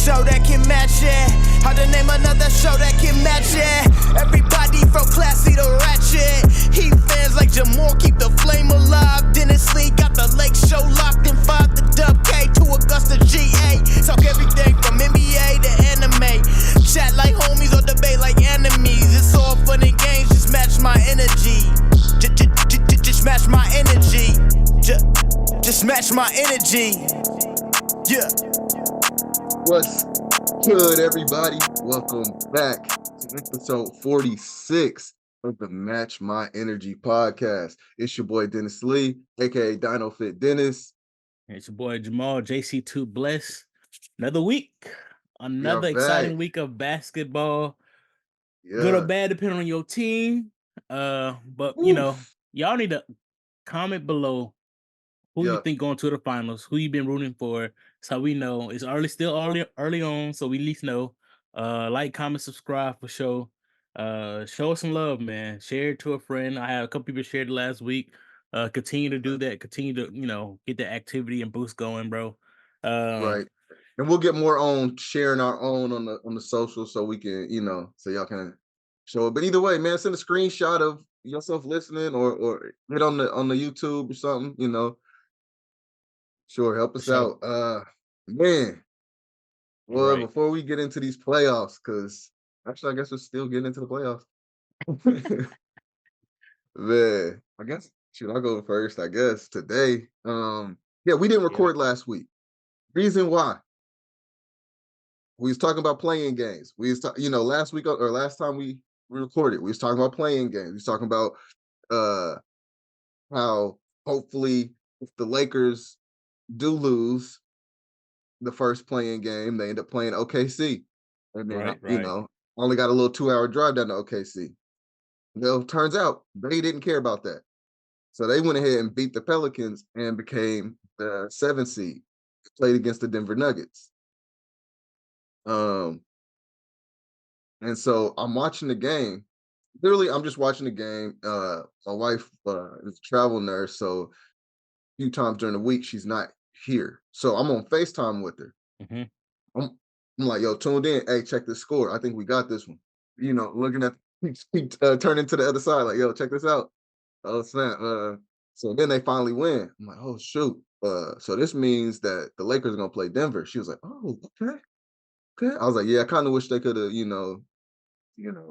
show that can match it. How to name another show that can match it. Everybody from classy to ratchet. Heat fans like Jamal keep the flame alive. Dennis Lee got the lake show locked in 5 to Dub K to Augusta GA. Talk everything from NBA to anime. Chat like homies or debate like enemies. It's all fun and games, just match my energy. Just match my energy. Just match my energy. Yeah. What's good, everybody? Welcome back to episode 46 of the Match My Energy podcast. It's your boy Dennis Lee, aka DINO Fit Dennis. It's your boy Jamal JC2 Bless. Another week, another exciting back. week of basketball. Yeah. Good or bad, depending on your team. But you know, y'all need to comment below who you think going to the finals, who you been rooting for, so we know. It's still early on, so we at least know. Like, comment, subscribe for sure. Show us some love, man. Share it to a friend. I had a couple people shared it last week. Continue to do that. Continue to, get the activity and boost going, bro. Right. And we'll get more on sharing our own on the social so we can, so y'all can show it. But either way, man, send a screenshot of yourself listening or hit on the YouTube or something, Sure, help us out. Man. Well, before we get into these playoffs, because actually I guess we're still getting into the playoffs. Man, I guess I'll go first, I guess, today. We didn't record last week. Reason why. We was talking about playing games. We was last week or last time we recorded, we was talking about playing games. We was talking about how hopefully if the Lakers do lose the first playing game, they end up playing OKC. And then, only got a little 2-hour drive down to OKC. Turns out they didn't care about that. So they went ahead and beat the Pelicans and became the 7th seed, played against the Denver Nuggets. And so I'm watching the game. Literally, I'm just watching the game. My wife is a travel nurse, so a few times during the week, she's not here. So I'm on FaceTime with her. Mm-hmm. I'm like, yo, tuned in. Hey, check the score. I think we got this one. Looking at turning to the other side, like, yo, check this out. Oh, snap. So then they finally win. I'm like, oh, shoot. So this means that the Lakers are going to play Denver. She was like, oh, okay. Okay. I was like, yeah, I kind of wish they could have,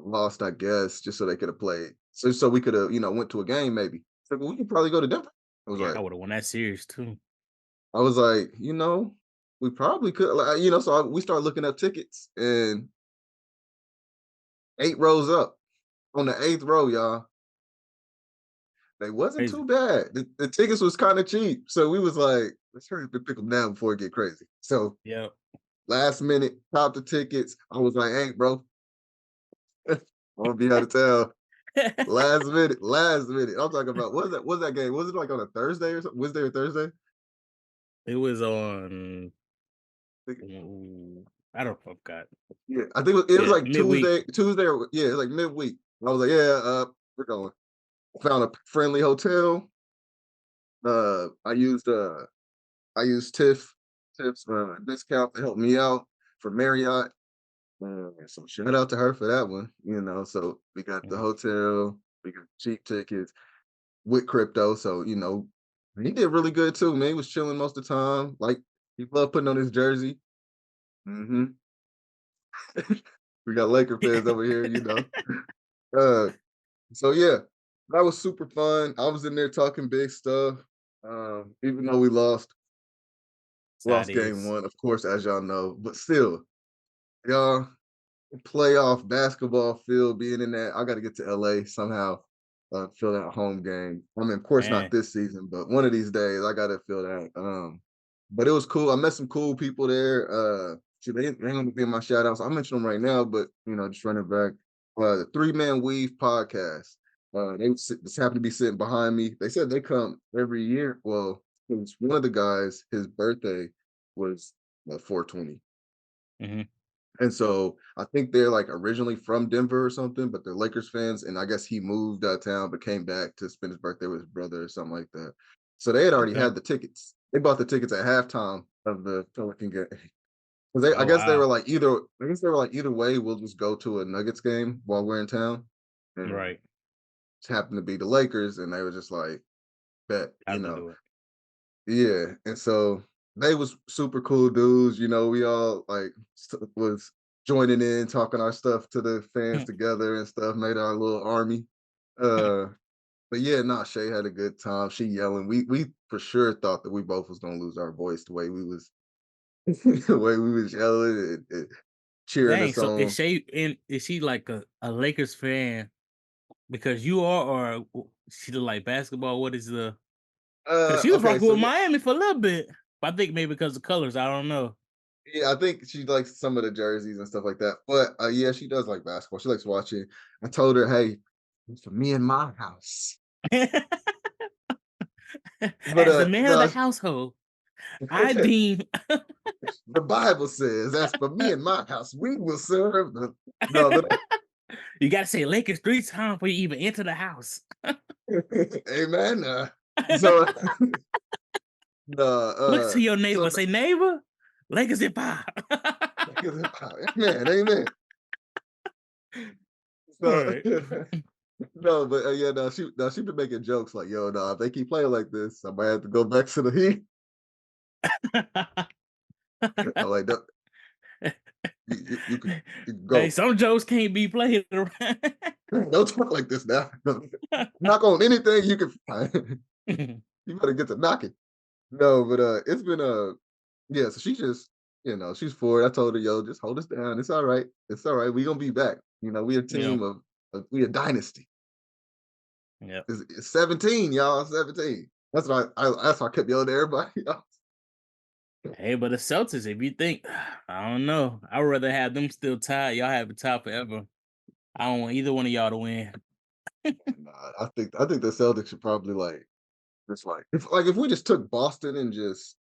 lost, I guess, just so they could have played. So we could have, went to a game maybe. So we could probably go to Denver. I was like, I would have won that series too. I was like, we probably could, so we started looking up tickets and 8 rows up on the 8th row, y'all. They wasn't too bad. The tickets was kind of cheap. So we was like, let's hurry up and pick them down before it get crazy. So last minute, top the tickets. I was like, hey, bro, I'm gonna be out of town. Last minute. I'm talking about what's that game? Was it like on a Thursday or something? Wednesday or Thursday? It was on I don't forgot. Yeah, I think it was like midweek. Tuesday or it was like midweek. I was like, we're going. Found a friendly hotel. I used Tiff's discount to help me out for Marriott. So shout out to her for that one. So we got the hotel, we got cheap tickets with crypto. So he did really good too, man. He was chilling most of the time. Like he loved putting on his jersey. Mm-hmm. We got Laker fans over here, So yeah, that was super fun. I was in there talking big stuff. Even though we lost game 1, of course, as y'all know, but still, y'all, playoff basketball field, being in that, I got to get to LA somehow, feel that home game. I mean, of course, not this season, but one of these days, I got to feel that. But it was cool. I met some cool people there. They ain't going to be in my shout outs. I'll mention them right now, but, just running back. The 3-Man Weave podcast. They just happened to be sitting behind me. They said they come every year. Well, it was one of the guys, his birthday was 4/20. Mm-hmm. And so I think they're like originally from Denver or something, but they're Lakers fans. And I guess he moved out of town, but came back to spend his birthday with his brother or something like that. So they had already had the tickets. They bought the tickets at halftime of the Pelican game. Because I Oh guess they wow. were like either way, we'll just go to a Nuggets game while we're in town, and Right. it happened to be the Lakers, and they were just like, bet, Have to do it. yeah, and so they was super cool dudes. We all like was joining in, talking our stuff to the fans together and stuff, made our little army. Uh, but yeah, nah, Shay had a good time. She yelling. We for sure thought that we both was gonna lose our voice the way we was the way we was yelling and cheering Dang. us So on. is she like a Lakers fan because you are, or she look like basketball? What is the? Because she was Okay, rocking so with yeah, Miami for a little bit. But I think maybe because of colors. I don't know. yeah, I think she likes some of the jerseys and stuff like that. But yeah, she does like basketball. She likes watching. I told her, hey, it's for me and my house. But As the man of the no, household, I deem the Bible says, "That's for me and my house, we will serve the." No, you got to say Lakers 3 times before you even enter the house. amen. So no, Look to your so neighbor. Say, neighbor, Lakers in 5. amen, amen. All So right. no, but yeah, no, she been making jokes like, "Yo, no, if they keep playing like this, I might have to go back to the Heat." I'm like, "No, you can Hey, go. some jokes can't be played around. Don't talk like this now. Knock on anything you can find. You better get to knocking." No, but it's been yeah. So she just she's for it. I told her, yo, just hold us down. It's all right. It's all right. We gonna be back. We a Yeah. team we a dynasty. Yep. It's 17, y'all. 17. That's why I kept yelling to everybody else. Hey, but the Celtics, if you think, I don't know. I would rather have them still tied. Y'all have it tied forever. I don't want either one of y'all to win. Nah, I think the Celtics should probably like just if we just took Boston and just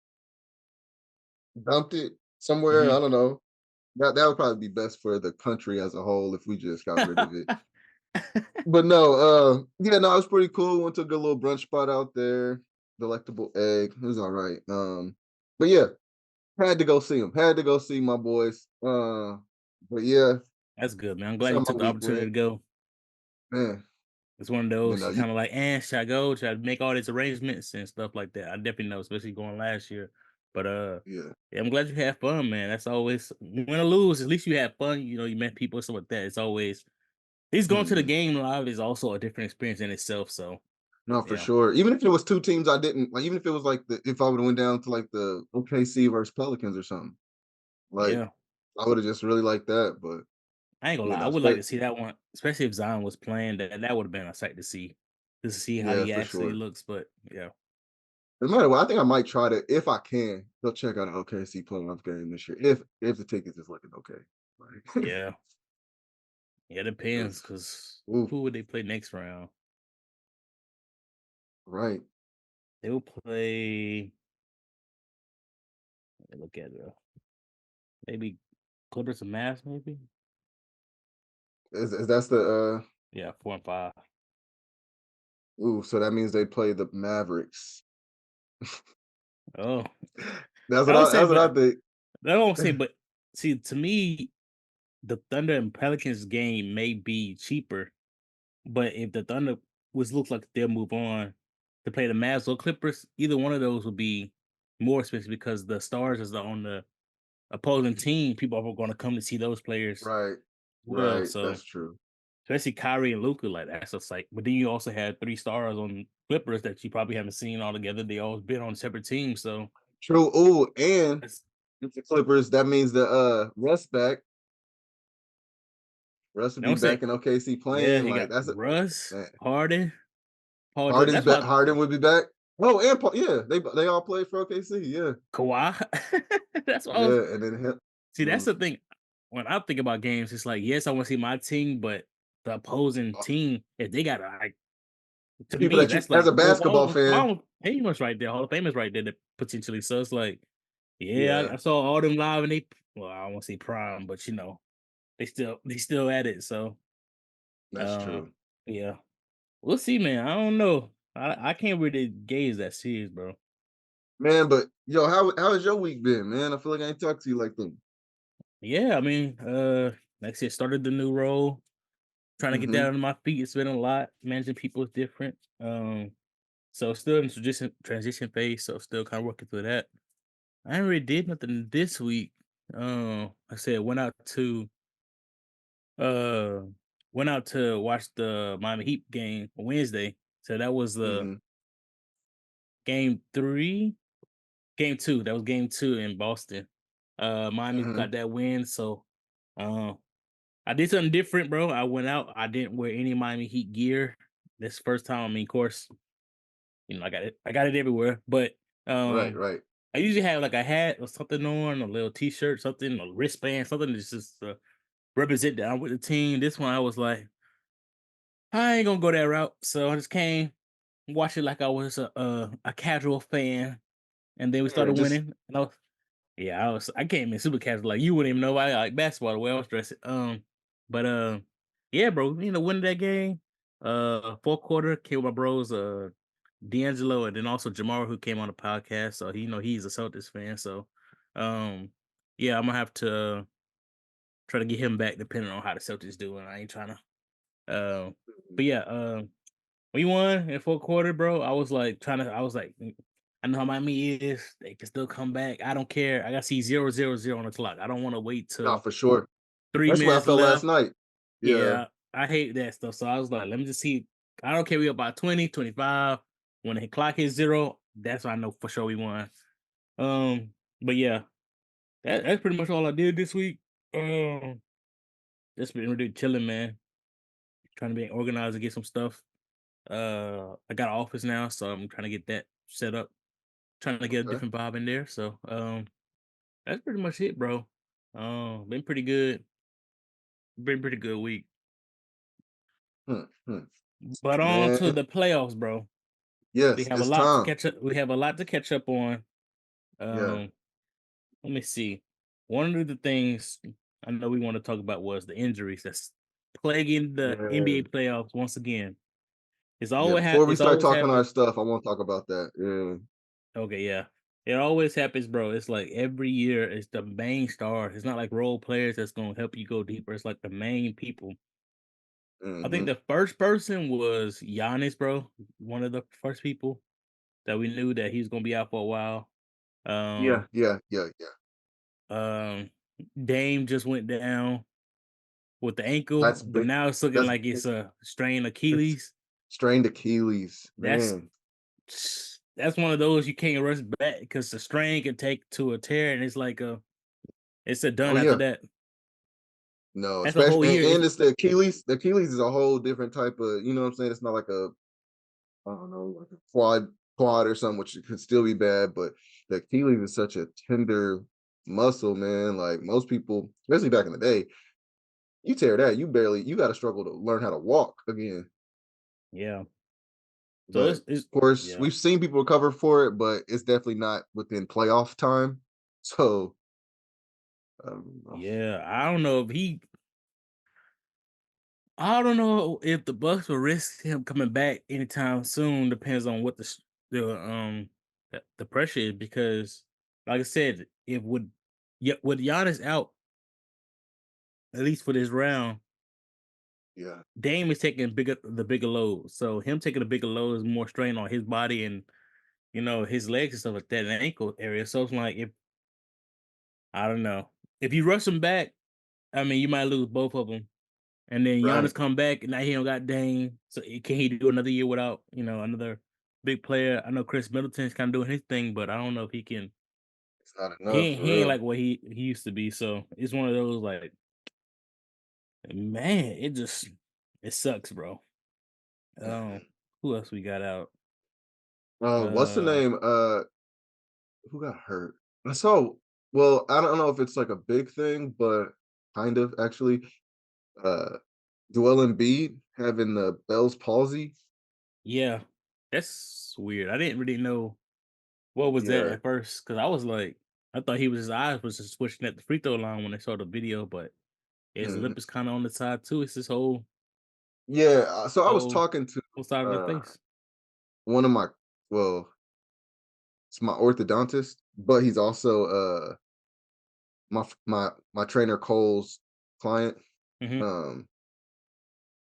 dumped it somewhere, Mhm. I don't know. That would probably be best for the country as a whole if we just got rid of it. But no, yeah, no, it was pretty cool. Went to a good little brunch spot out there. Delectable egg. It was all right. But yeah, had to go see him. Had to go see my boys. But yeah, That's good, man. I'm that's glad how you my took the week opportunity went. to go. Man, It's one of you those know, you you kind of like, should I go? Should I make all these arrangements and stuff like that? I definitely know, especially going last year. But yeah. yeah, I'm glad you had fun, man. That's always win or lose. At least you had fun. You met people and stuff like that. It's always at least going to the Mhm. game live is also a different experience in itself. So No, for yeah, sure. Even if it was two teams I didn't like, even if it was like if I would have went down to like the OKC versus Pelicans or something, like yeah. I would have just really liked that. But I ain't gonna lie. I would like to see that one, especially if Zion was playing. That would have been a sight to see, just to see how yeah, he for actually sure. looks. But yeah, No matter what, I think I might try to, if I can, go check out an OKC playoff game this year. If the tickets is looking okay. Like, yeah, yeah. Depends, 'cause, because ooh, who would they play next round? right. They will play. Let me look at it. Maybe Clippers and Mavs, maybe. Is that's the Yeah, 4 and 5. so that means they play the Mavericks. Oh, That's I what would say, that's what but I think. I don't say, but see, to me, the Thunder and Pelicans game may be cheaper. But if the Thunder, which looks like they'll move on to play the Mavs or Clippers, either one of those will be more expensive because the stars is on the opposing team. People are going to come to see those players as Right. well. Right. So That's true. especially Kyrie and Luka, like that's just like. But then you also had 3 stars on Clippers that you probably haven't seen all together. They all been on separate teams, so True. Oh, and that's if the Clippers, that means the Russ back. Russ will I be don't say. back in OKC Yeah, playing. he Like got that's a Russ, man. Harden, Paul George. Harden's That's back. why Harden would be back. Oh, and Paul, yeah, they all played for OKC. Yeah, Kawhi. That's why I was. yeah, and then him. See, that's Mm, the thing. When I think about games, it's like, yes, I want to see my team, but the opposing team, if they got like, to people me, that you that's as like a basketball fan. Hall famous right there, Hall of Famous right there, that potentially. So it's like, yeah, Yeah, I saw all them live, and I don't want to say prime, but they still at it. So, that's uh, true, yeah, we'll see, man. I don't know. I can't really gauge that series, bro. man. But yo, how has your week been, man? I feel like I ain't talked to you like that. Yeah, I mean, like I said, started the new role, trying to get that Mhm, under my feet. It's been a lot. Managing people is different. So still in transition phase. So still kind of working through that. I ain't really did nothing this week. I said uh went out to watch the Miami Heat game Wednesday. So that was the mhm, game 3, game 2. That was game 2 in Boston. Miami mhm, got that win. So uh, I did something different, bro. I went out. I didn't wear any Miami Heat gear. This first time. I mean, of course, I got it. I got it everywhere. But right, um, right. I usually have like a hat or something on, a little T-shirt, something, a wristband, something that's just represent that I'm with the team. This one, I was like, I ain't gonna go that route. So I just came, watched it like I was a casual fan, and then we Yeah, started just winning. And I came in super casual, like you wouldn't even know I like basketball the way I was dressed. But yeah, bro, winning that game. Fourth quarter, came with my bros, D'Angelo, and then also Jamar, who came on the podcast. So he's a Celtics fan. So, um, yeah, I'm gonna have to try to get him back, depending on how the Celtics do. And I ain't trying to. But yeah, we won in fourth quarter, bro. I was like I was like, I know how Miami is. They can still come back. I don't care. I got to see 0-0-0 on the clock. I don't want to wait not till for sure. three That's what I minutes felt last left. night. Yeah. Yeah, I hate that stuff. So I was like, let me just see. I don't care. We up by 20, 25. When the clock hits 0, that's when I know for sure we won. Um, but yeah, that's pretty much all I did this week. Um, just been really chilling, man. Trying to be organized and get some stuff. I got an office now, so I'm trying to get that set up. Trying to get a Okay. different vibe in there. So that's pretty much it, bro. Been pretty good. Been pretty good week. Hmm, hmm. But on to Man, the playoffs, bro. We yes, have a it's lot to time. catch up. We have a lot to catch up on. Yeah, Um, Let me see. One of the things I know we want to talk about was the injuries that's plaguing the yeah, NBA playoffs once again. yeah. Before we It's start always talking our happened. stuff, I want to talk about that. Yeah. Okay, yeah. It always happens, bro. It's like every year it's the main star. It's not like role players that's gonna help you go deeper. It's like the main people. I think Mhm. the first person was Giannis, bro. One of the first people that we knew that he was gonna be out for a while. Yeah, Um, yeah, yeah, yeah. um, Dame just went down with the ankle, That's but big. now it's looking That's like big. it's a strained It's Achilles. strained Achilles, That's man. that's one of those you can't rush back because the strain can take to a tear, and it's a Oh done after yeah. that. No, That's a whole especially year. and it's the Achilles. The Achilles is a whole different type of, you know what I'm saying? It's not like a, I don't know, like a quad or something, which could still be bad, but the Achilles is such a tender muscle, man. Like most people, especially back in the day, you tear that, you gotta struggle to learn how to walk again. Yeah. So But it's of course, yeah. we've seen people recover for it, but it's definitely not within playoff time. So um, Yeah, I don't know if the Bucks will risk him coming back anytime soon. Depends on what the pressure is because, like I said, if with Giannis out at least for this round, yeah, Dame is taking the bigger load. So him taking the bigger load is more strain on his body and his legs and stuff like that, and the ankle area. So it's like if I don't know if you rush him back, I mean you might lose both of them. And then right. Giannis come back, and now he don't got Dame. So can he do another year without, another big player? I know Chris Middleton's kind of doing his thing, but I don't know if he can. It's not enough for He ain't real. like what he used to be. So it's one of those like, man, it sucks, bro. Um, who else we got out? What's the Uh, name? Who got hurt? I saw. Well, I don't know if it's like a big thing, but kind of actually. Uh, Joel Embiid having the Bell's palsy. yeah, that's weird. I didn't really know what was that Yeah, at first because I was like, I thought his eyes was just switching at the free throw line when I saw the video, but his mhm. lip is kind of on the side too. It's his Yeah. So I was whole talking to whole side of the uh face. one of my, well, it's my orthodontist, but he's also my trainer Cole's client, Mhm. um,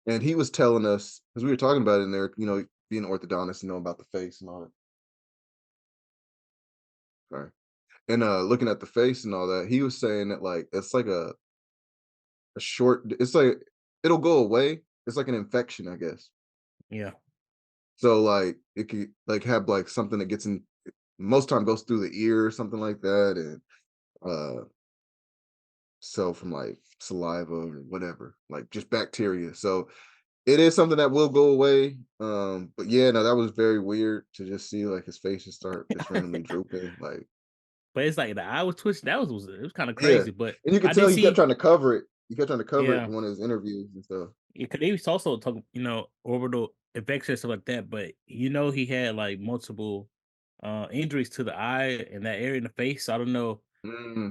and he was telling us because we were talking about it in there, being an orthodontist, about the face and all that. Sorry. And looking at the face and all that, he was saying that like it's like a short. It's like it'll go away. It's like an infection, I guess. Yeah. So like it could like have like something that gets in most time goes through the ear or something like that, and uh so from like saliva or whatever, like just bacteria. So it is something that will go away. But yeah, no, that was very weird to just see like his face just randomly drooping. Like, But it's like the eye was twitching. That was it was kind of yeah. crazy. But And you could I tell did he kept see, trying to cover it. He kept trying to cover it yeah, in one of his interviews and stuff. because he was also talking, orbital infection and stuff like that. But he had like multiple injuries to the eye and that area in the face. So I don't know.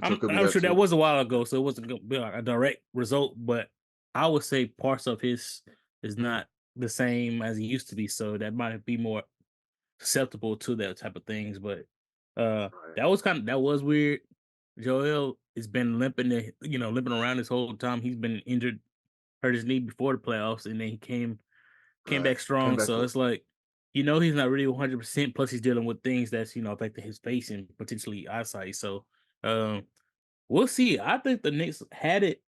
So it I'm could be I'm that sure that too. was a while ago, so it wasn't gonna be like a direct result. But I would say parts of his is not the same as he used to be. So that might be more susceptible to that type of things. But Right. that was weird. Joel has been limping around this whole time. He's been injured, hurt his knee before the playoffs, and then he came Right. back Came strong. back So up. it's like, he's not really 100%. Plus, he's dealing with things that's affecting his face and potentially eyesight. So um, we'll see. I think the Knicks had it,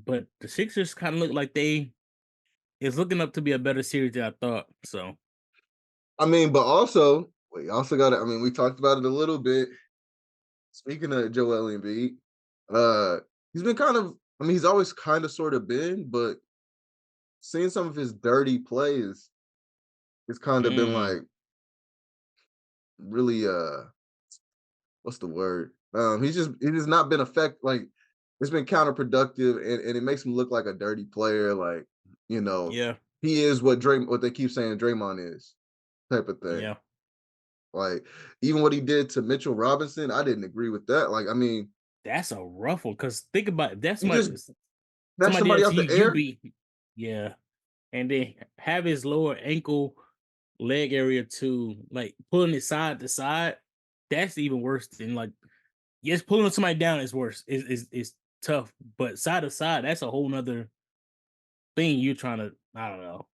but the Sixers kind of look like it's looking up to be a better series than I thought. So I mean, but also we also got to. I mean, we talked about it a little bit. Speaking of Joel Embiid, uh, he's been kind of. I mean, he's always kind of sort of been, but seeing some of his dirty plays, it's kind of been mm, like really what's the word? He's just not been like it's been counterproductive, and it makes him look like a dirty player. Like you know, yeah, he is what they keep saying Draymond is type of thing. yeah. Like even what he did to Mitchell Robinson, I didn't agree with that. Like I mean, That's a rough one. Cause think about it, that's you just snatch somebody somebody else out the you air, beat, yeah, and then have his lower ankle leg area to like pulling it side to side. That's even worse than like yes, pulling somebody down is worse. Is tough, but side to side, that's a whole nother thing. You're trying to, I don't know.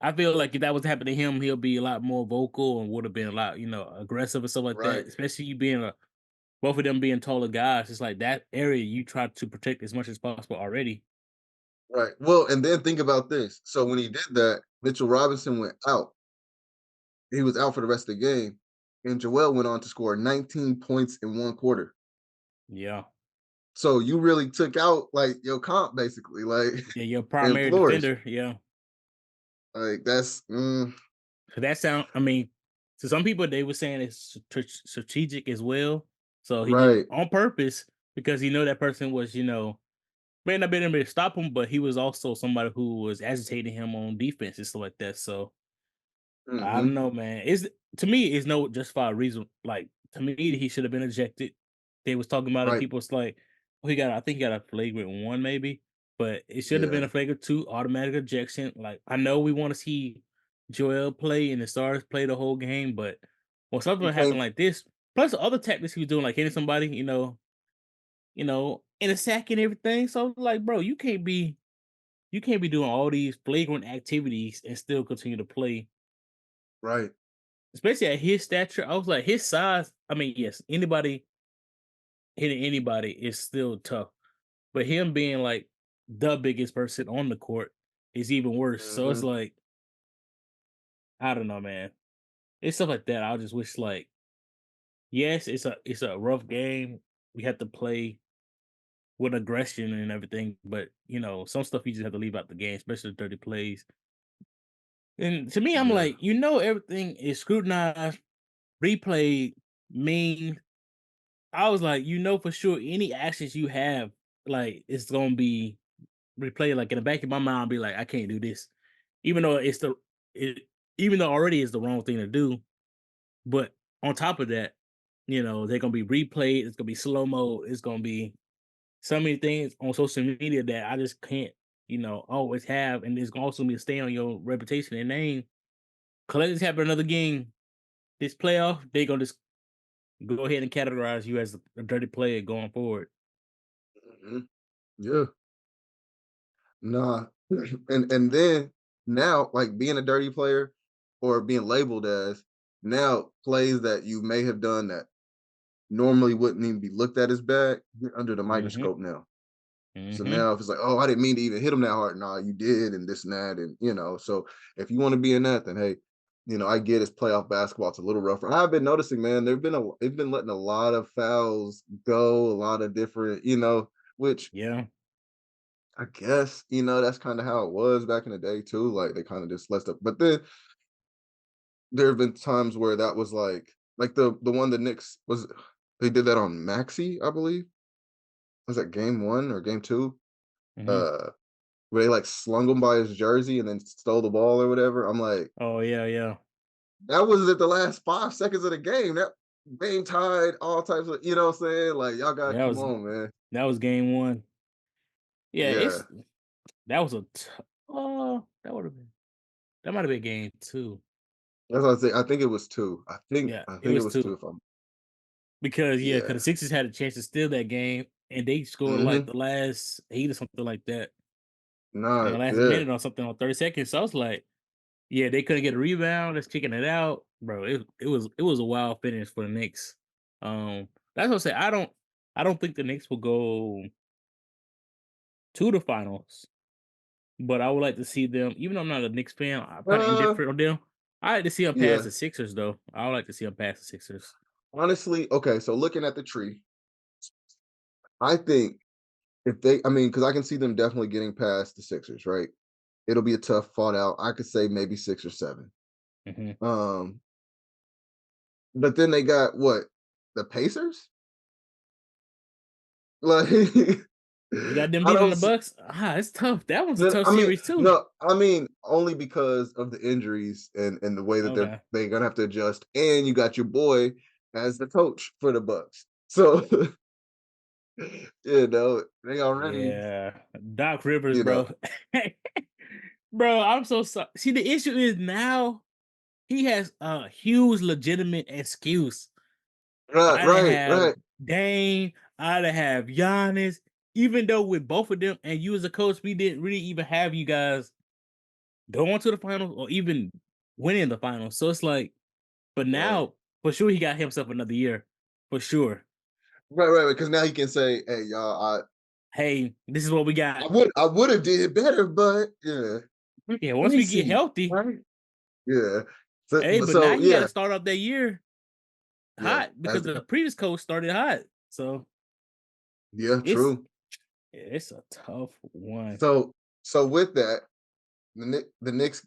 I feel like if that was to happen to him, he'll be a lot more vocal and would have been a lot, aggressive and stuff like right? that. Especially you being both of them being taller guys. It's like that area you try to protect as much as possible already. Right. Well, and then think about this. So when he did that, Mitchell Robinson went out. He was out for the rest of the game, and Joel went on to score 19 points in one quarter. Yeah. So you really took out like your comp basically, like Yeah, your and primary flourish. defender. Yeah. Like that's So that sound. I mean, to some people they were saying it's strategic as well. So he did it right, on purpose because he know that person was, may not been able to stop him, but he was also somebody who was agitating him on defense and stuff like that. So I don't hmm know, man. Is to me, it's no justified reason. Like to me, he should have been ejected. They was talking about it. right, People was like, oh, I think he got a flagrant one, maybe, but it should have been yeah. a flagrant two, automatic ejection. Like I know we want to see Joel play and the stars play the whole game, but when He something happened came like this, plus the other tactics he was doing, like hitting somebody, in a sack and everything. So like, bro, you can't be doing all these flagrant activities and still continue to play. right. Especially at his stature, I was like, his size. I mean, yes, anybody hitting anybody is still tough, but him being like the biggest person on the court is even worse. So it's hmm like, I don't know, man. It's stuff like that. I just wish, like, yes, it's a rough game. We have to play with aggression and everything, but some stuff you just have to leave out the game, especially the dirty plays. And to me, I'm Yeah, like, everything is scrutinized, replayed, mean. I was like, for sure any actions you have, like it's gonna be replayed. Like in the back of my mind, I'll be like, I can't do this, even though it, even though already it's the wrong thing to do. But on top of that, they're gonna be replayed. It's gonna be slow mo. It's gonna be so many things on social media that I just can't, always have, and it's gonna also be a stay on your reputation and name. Cause let this happen another game this playoff, they gonna just go ahead and categorize you as a dirty player going forward. Mhm. Yeah. Nah. And then now, like being a dirty player or being labeled as now plays that you may have done that normally wouldn't even be looked at as bad, you're under the Mhm. microscope now. So Mhm. now if it's like, oh, I didn't mean to even hit him that hard. Nah, you did, and this and that, and so if you want to be in that, then hey, I get it's playoff basketball. It's a little rougher. I've been noticing, man, they've been letting a lot of fouls go, a lot of different, which Yeah. I guess, that's kind of how it was back in the day too. Like they kind of just let stuff. But then there have been times where that was like the one the Knicks was they did that on Maxi, I believe. Was that game one or game two? Mhm. Uh where they like slung him by his jersey and then stole the ball or whatever. I'm like, Oh, yeah, yeah. that was at the last 5 seconds of the game. That game tied, all types of, what I'm saying? Like, y'all gotta That come was on, man. that was game 1. Yeah, Yeah. that was that would've been that might have been game 2. That's what I say. I think it was two. Yeah, I it think it was was two 2. if I'm Because the yeah. Sixers had a chance to steal that game, and they scored, like, Hmm. the last 8 or something like that in Nah, the last yeah. minute or something on 30 seconds, so I was like, yeah, they couldn't get a rebound, just kicking it out. Bro, it was a wild finish for the Knicks. That's what I say, I don't think the Knicks will go to the finals, but I would like to see them even though I'm not a Knicks fan, I'm kinda Uh indifferent on them. I like to see them pass yeah. the Sixers, though. I would like to see them pass the Sixers. Honestly, okay, so looking at the tree, I think if they I mean, because I can see them definitely getting past the Sixers, right? It'll be a tough fought out. I could say maybe 6 or 7. Mhm. Um, but then they got what? The Pacers? Like You got them I beating don't the see Bucks? It's tough. That was a then tough I mean, series too. no, I mean only because of the injuries and the way that Okay. they're gonna have to adjust. And you got your boy as the coach for the Bucks. So they already, Yeah. Doc Rivers, you know, bro. Bro, I'm so sorry. See, the issue is now he has a huge legitimate excuse. right, I didn't right, have right. Dane. I didn't have Giannis. Even though with both of them and you as a coach, we didn't really even have you guys going to the finals or even winning the finals. So it's like, but Right. now for sure he got himself another year. For sure. Right, right, because now he can say, "Hey, y'all, Hey, this is what we got. I would have did better, but yeah, let Yeah, once me we get see, healthy, right? Yeah. So, hey, but now so he got yeah, to start off that year yeah, hot because the previous coach started hot. So yeah, it's true. it's a tough one. So, so with that, the Knicks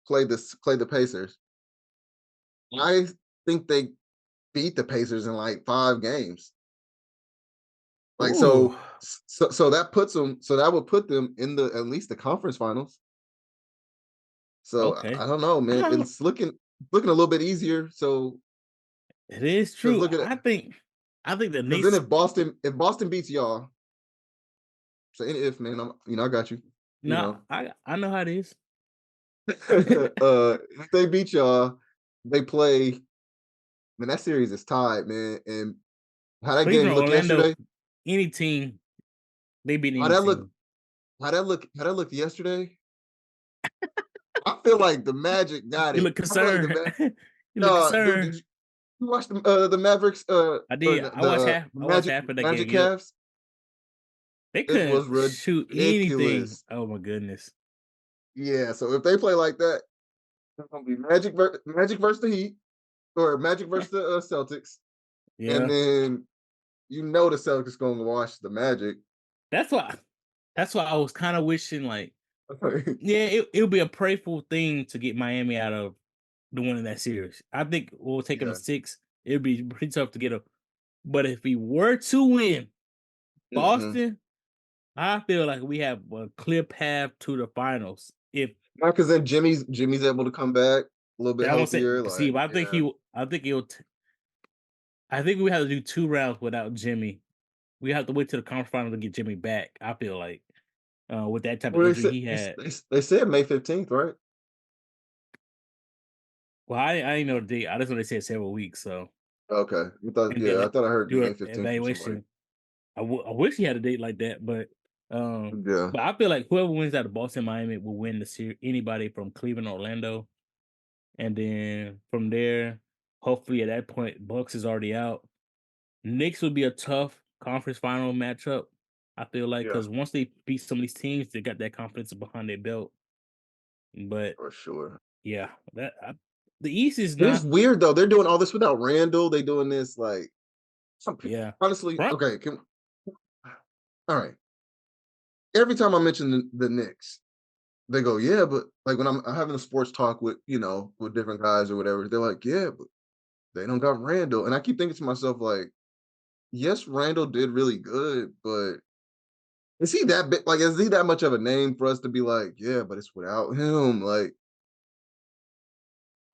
played the Pacers. I think they beat the Pacers in like 5 games. Like Ooh, so that puts them. So that would put them in the at least the conference finals. So I okay. don't know, man. I It's looking a little bit easier. So It is because true. look at it. I think the Because then Knicks. if Boston beats y'all, say if man, I got you. You No, know, I know how it is. if they beat y'all, they play. Man, that series is tied, man. And how that game Cleveland, looked Orlando, yesterday, any team, they beat how any that look, team. how that looked yesterday. I feel like the Magic got You it. look I feel like the concerned. You look dude, did concerned. you watch the Mavericks I or did. I watched half of that game. Magic Yep. Cavs? They It was couldn't shoot anything. ridiculous. Oh my goodness. Yeah, so if they play like that, it's gonna be Magic versus the Heat or Magic versus the Celtics, and Yeah. then the Celtics gonna wash the Magic. That's why I was kind of wishing like yeah, it would be a prayerful thing to get Miami out of the winning that series. I think we'll take them to Yeah. 6. It'd be pretty tough to get them. But if we were to win Mm-hmm. Boston, I feel like we have a clear path to the finals. If Not because then Jimmy's able to come back a little bit that won't say healthier. see, Like, but yeah, I think I think we have to do 2 rounds without Jimmy. We have to wait till the conference final to get Jimmy back. I feel like with that type of well, injury he had. they said May 15th, right? Well, I didn't know the date. I just know they said several weeks. So Okay, and then I thought I heard do May an 15th from somebody. evaluation. I wish he had a date like that, Yeah, but I feel like whoever wins out of Boston, Miami will win the series. Anybody from Cleveland, Orlando, and then from there, hopefully at that point, Bucks is already out. Knicks would be a tough conference final matchup. I feel like yeah, because once they beat some of these teams, they got that confidence behind their belt. But for sure. yeah, the East is It is not. weird though. They're doing all this without Randall. They doing this like some people. Yeah, Honestly, front. okay. All right. Every time I mention the Knicks, they go, yeah, but like when I'm having a sports talk with with different guys or whatever, they're like, yeah, but they don't got Randall, and I keep thinking to myself like, yes, Randall did really good, but is he that big? Like, is he that much of a name for us to be like, yeah, but it's without him? Like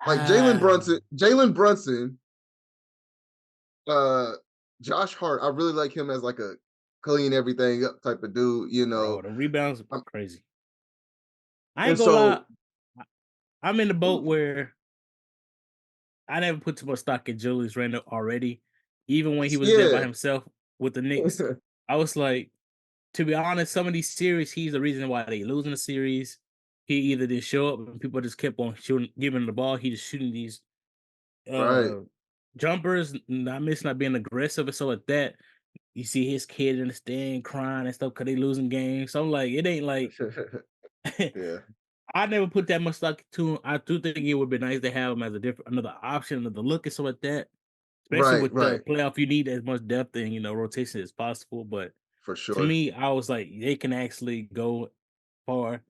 Jalen Brunson, uh, Josh Hart. I really like him as like a clean everything up type of dude, Bro, the rebounds Um, crazy. I and ain't gonna lie. so, I- I'm in the boat oof, where I never put too much stock in Julius Randle already. Even when he was there by yeah, himself with the Knicks, I was like, to be honest, some of these series, he's the reason why they losing the series. He either didn't show up and people just kept on shooting, giving him the ball. He just shooting these right, uh jumpers, not missing, not being aggressive and stuff like that. You see his kid in the stand crying and stuff because they losing games. So I'm like, it ain't like yeah, I never put that much stock to him. I do think it would be nice to have him as a different another option, another look and stuff like that. Especially right, with the right, playoff, you need as much depth and rotation as possible. But for to sure. me, I was like, they can actually go far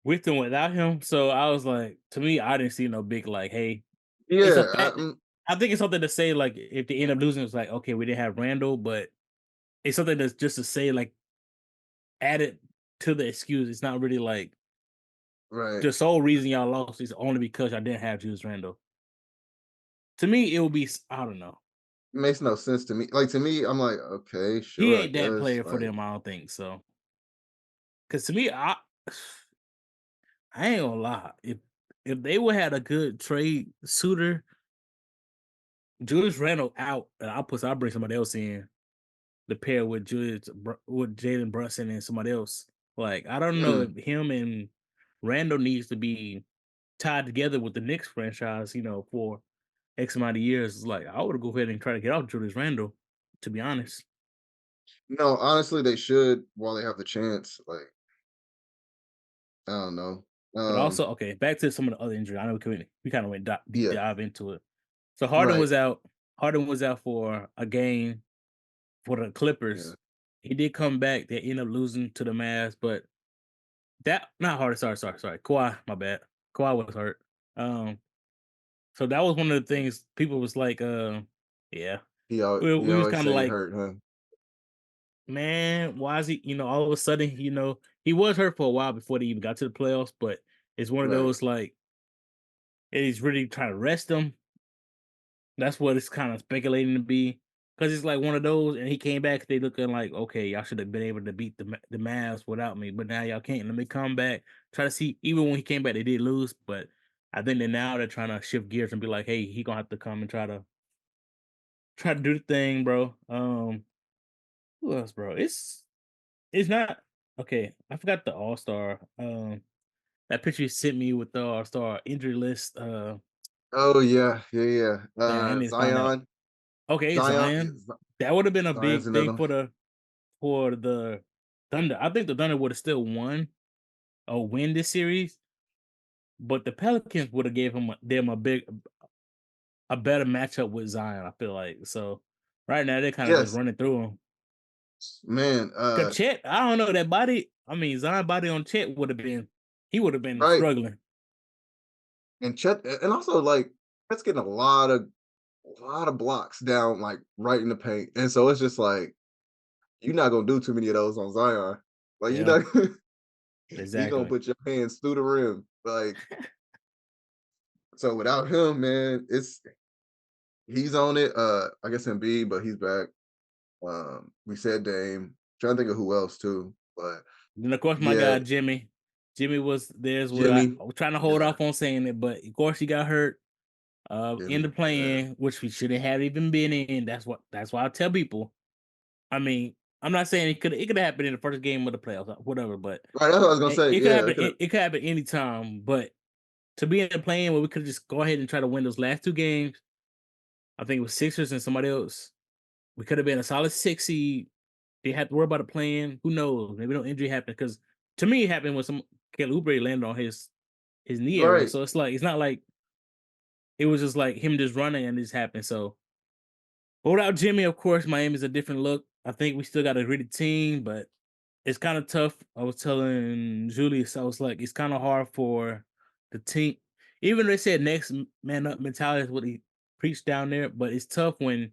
with and without him. So I was like, to me, I didn't see no big like, hey, it's a Yeah, fact. I think it's something to say like if they end up losing, it's like okay, we didn't have Randall, but it's something that's just to say like added to the excuse. It's not really like right. the sole reason y'all lost is only because I didn't have Julius Randall. To me, it would be I don't know. Makes no sense to me. Like to me, I'm like, okay, He sure, I ain't that guess. player for Like, them. I don't think so. Because to me, I ain't gonna lie. If they would had a good trade suitor, Julius Randle out, and I'll bring somebody else in the pair with with Jalen Brunson and somebody else. Like I don't know mm, if him and Randall needs to be tied together with the Knicks franchise. For X amount of years. It's like I would go ahead and try to get off Julius Randle. To be honest, no, honestly, they should while they have the chance. Like, I don't know. but Um, also okay. Back to some of the other injuries. I know we kind of went deep yeah, dive into it. So Harden right. was out. Harden was out for a game for the Yeah. Clippers. He did come back. They ended up losing to the Mavs, but that not Harden. Sorry. Kawhi, my bad. Kawhi was hurt. Um, so that was one of the things people was like, yeah. He We was always kind of stay like, hurt, huh? man, why is he? All of a sudden, he was hurt for a while before they even got to the playoffs. But it's one of Right. those like he's really trying to rest him. That's what it's kind of speculating to be. Because it's like one of those, and he came back. They looking like, okay, y'all should have been able to beat the Mavs without me, but now y'all can't. Let me come back. Try to see. Even when he came back, they did lose, but I think that now they're trying to shift gears and be like, hey, he gonna have to come and try to do the thing, bro. Who else, bro? It's not okay. I forgot the All Star. That picture you sent me with the All Star injury list. Oh yeah, yeah, yeah. Damn, I need to find out. Zion, Okay, Zion, Zion. That would have been a Zion's big thing another. for the Thunder. I think the Thunder would have still won or win this series, but the Pelicans would have gave them a better matchup with Zion. I feel like so. Right now they're kind of just Yes, running through him. man. Cause Chet, I don't know that body. I mean, Zion body on Chet would have been. He would have been Right. struggling. And Chet, and also like Chet's getting a lot of blocks down, like right in the paint, and so it's just like you're not gonna do too many of those on Zion. Like you're Yeah, not. He gonna exactly. put your hands through the rim. Like so, without him, man, he's on it. I guess Embiid, but he's back. We said Dame. Trying to think of who else too, but Then of course my yeah, guy Jimmy. Jimmy was there as well. Jimmy. I was trying to hold Yeah, off on saying it, but of course he got hurt. In Jimmy. the Yeah, playing, which we shouldn't have even been in. That's why I tell people I mean, I'm not saying it could happen in the first game of the playoffs, whatever, but Right, that's what I was gonna say. it could Yeah, happen. It could happen anytime. But to be in a play where we could just go ahead and try to win those last two games, I think it was Sixers and somebody else. We could have been a solid 6 seed. They had to worry about a plan. Who knows? Maybe no injury happened because to me it happened when some Kelly Oubre landed on his knee area. right. So it's like it's not like it was just like him just running and this happened. So but without Jimmy, of course, Miami's a different look. I think we still got a gritty team, but it's kind of tough. I was telling Julius, I was like, it's kind of hard for the team. Even though they said next man up mentality is what he preached down there, but it's tough when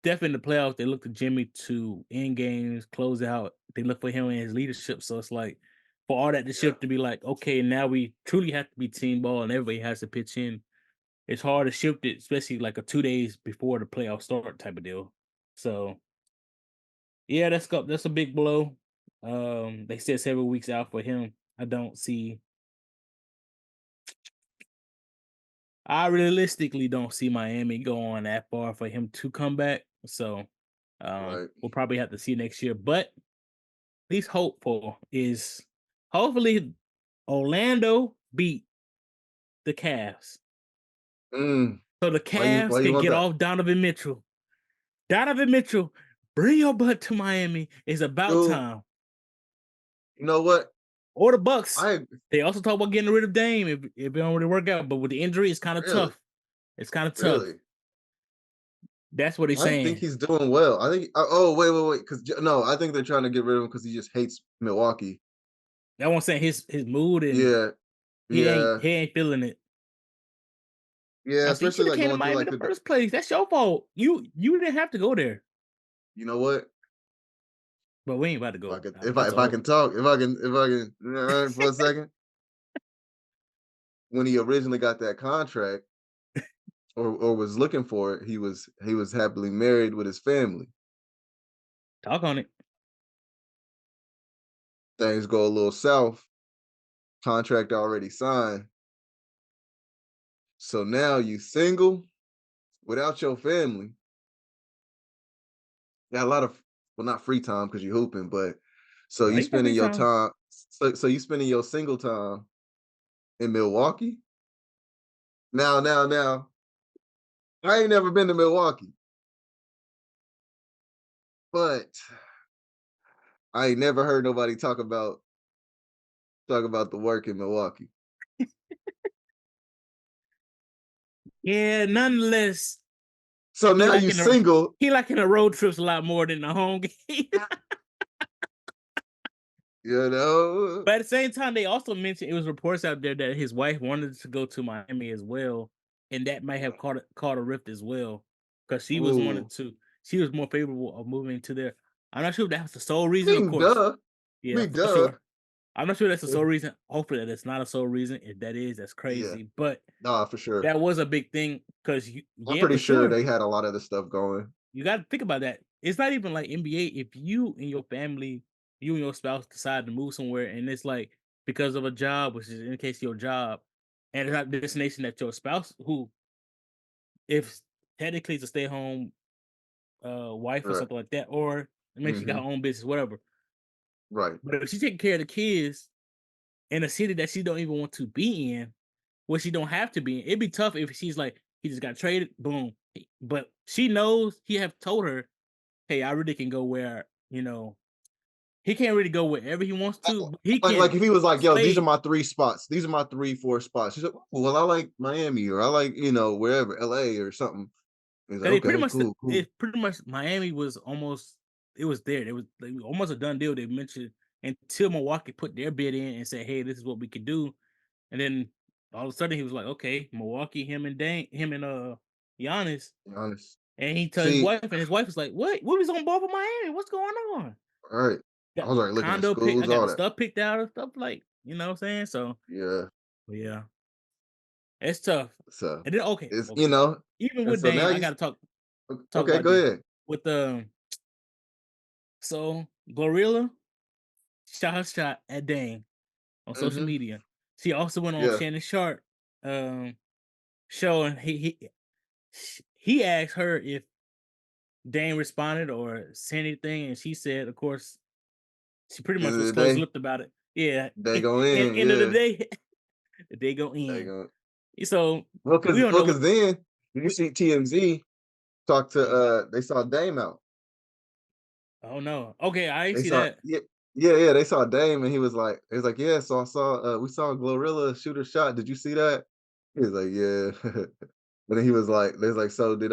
definitely in the playoffs they look to Jimmy to end games, close out. They look for him and his leadership. So it's like for all that to Yeah, shift to be like, okay, now we truly have to be team ball and everybody has to pitch in. It's hard to shift it, especially like a 2 days before the playoff start type of deal. So yeah, that's a big blow. They said several weeks out for him. I don't see. I realistically don't see Miami going that far for him to come back. So, right. we'll probably have to see next year. But at least hopeful is hopefully Orlando beat the Cavs. Mm. So the Why Cavs you can want get that? off Donovan Mitchell. Donovan Mitchell, bring your butt to Miami. It's about Dude, time. you know what? Or the Bucks. I They also talk about getting rid of Dame if it don't really work out. But with the injury, it's kind of really, tough. It's kind of tough. really. That's what he's I think saying. he's doing well. I think. Oh, wait. Because no, I think they're trying to get rid of him because he just hates Milwaukee. That one saying his mood and Yeah, yeah, he ain't feeling it. yeah. I said you Especially should have like came to going through Miami like in the the. first place. That's your fault. You didn't have to go there. You know what? But we ain't about to If I go. could, I if I told can talk, if I can, for a second. When he originally got that contract, or was looking for it, he was happily married with his family. talk on it. Things go a little south. Contract already signed. So now you single without your family. Got a lot of well, not free time because you're hooping, but so you Right? spending Every your time. time. So you spending your single time in Milwaukee. Now. I ain't never been to Milwaukee, but I ain't never heard nobody talk about the work in Milwaukee. Yeah, nonetheless, So he now you liking the single. he liking the road trips a lot more than the home game. You know, But at the same time, they also mentioned it was reports out there that his wife wanted to go to Miami as well, and that might have caught a rift as well because she was ooh, wanted to. She was more favorable of moving to there. I'm not sure if that's the sole I reason, of mean, course. duh, I Yeah, mean, for duh. sure. I'm not sure that's the sole reason. Hopefully, that's not a sole reason. If that is, that's Yeah, crazy. But nah, for sure. that was a big thing because I'm yeah, pretty for sure sure. they had a lot of this stuff going. You got to think about that. It's not even like NBA. If you and your family, you and your spouse decide to move somewhere, and it's like because of a job, which is in case of your job, and it's not the destination that your spouse, who, if technically is a stay home wife or Right. something like that, or maybe she got Mm-hmm. her own business, whatever. Right. But if she's taking care of the kids in a city that she don't even want to be in, where she don't have to be in, it'd be tough if she's like he just got traded, boom. But she knows he have told her, hey, I really can go where, he can't really go wherever he wants to, but he Like can if he was like, yo, these are sway. my 3 spots. These are my 3, 4 spots. He's like, oh, well, I like Miami or I like, wherever, LA or something. He's like, Cause okay, cool, cool. it pretty much Miami was almost it was there. It was like, almost a done deal. They mentioned until Milwaukee put their bid in and said, hey, this is what we could do. And then all of a sudden he was like, okay, Milwaukee, him and Giannis. To be honest. And he told his See, wife, and his wife was like, what? We was on board for Miami. What's going on? all right. I Got was the already looking at condo picked. I schools, got all the that. stuff picked out and stuff like, what I'm saying? So Yeah. yeah. It's tough. So And then okay, it's okay. Even and with so now Dame, I you gotta talk okay, about go this. ahead. With so Glorilla shot her shot at Dame on social Mm-hmm. media. She also went on Yeah. Shannon Sharp show and he asked her if Dane responded or said anything, and she said, of course, she pretty much End of was the close day, lipped about it. Yeah. they go in. End of the Yeah, day, they go they in. go. So we don't Well, know cause what. then you see TMZ talk to. Mhm. They saw Dame out. Oh no. Okay, I ain't They see saw that. yeah. They saw Dame, and he was like, yeah. So I saw we saw Glorilla shoot a shot. Did you see that? He was like, yeah. But then he was like, there's like, so did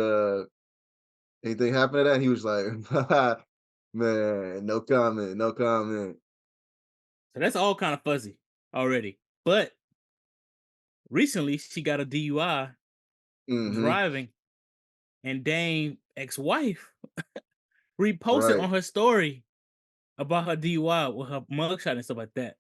anything happen to that? And he was like, man, no comment, no comment. So that's all kind of fuzzy already. But recently, she got a DUI Mm-hmm. driving, and Dane ex-wife reposted Right. on her story about her DUI with her mugshot and stuff like that.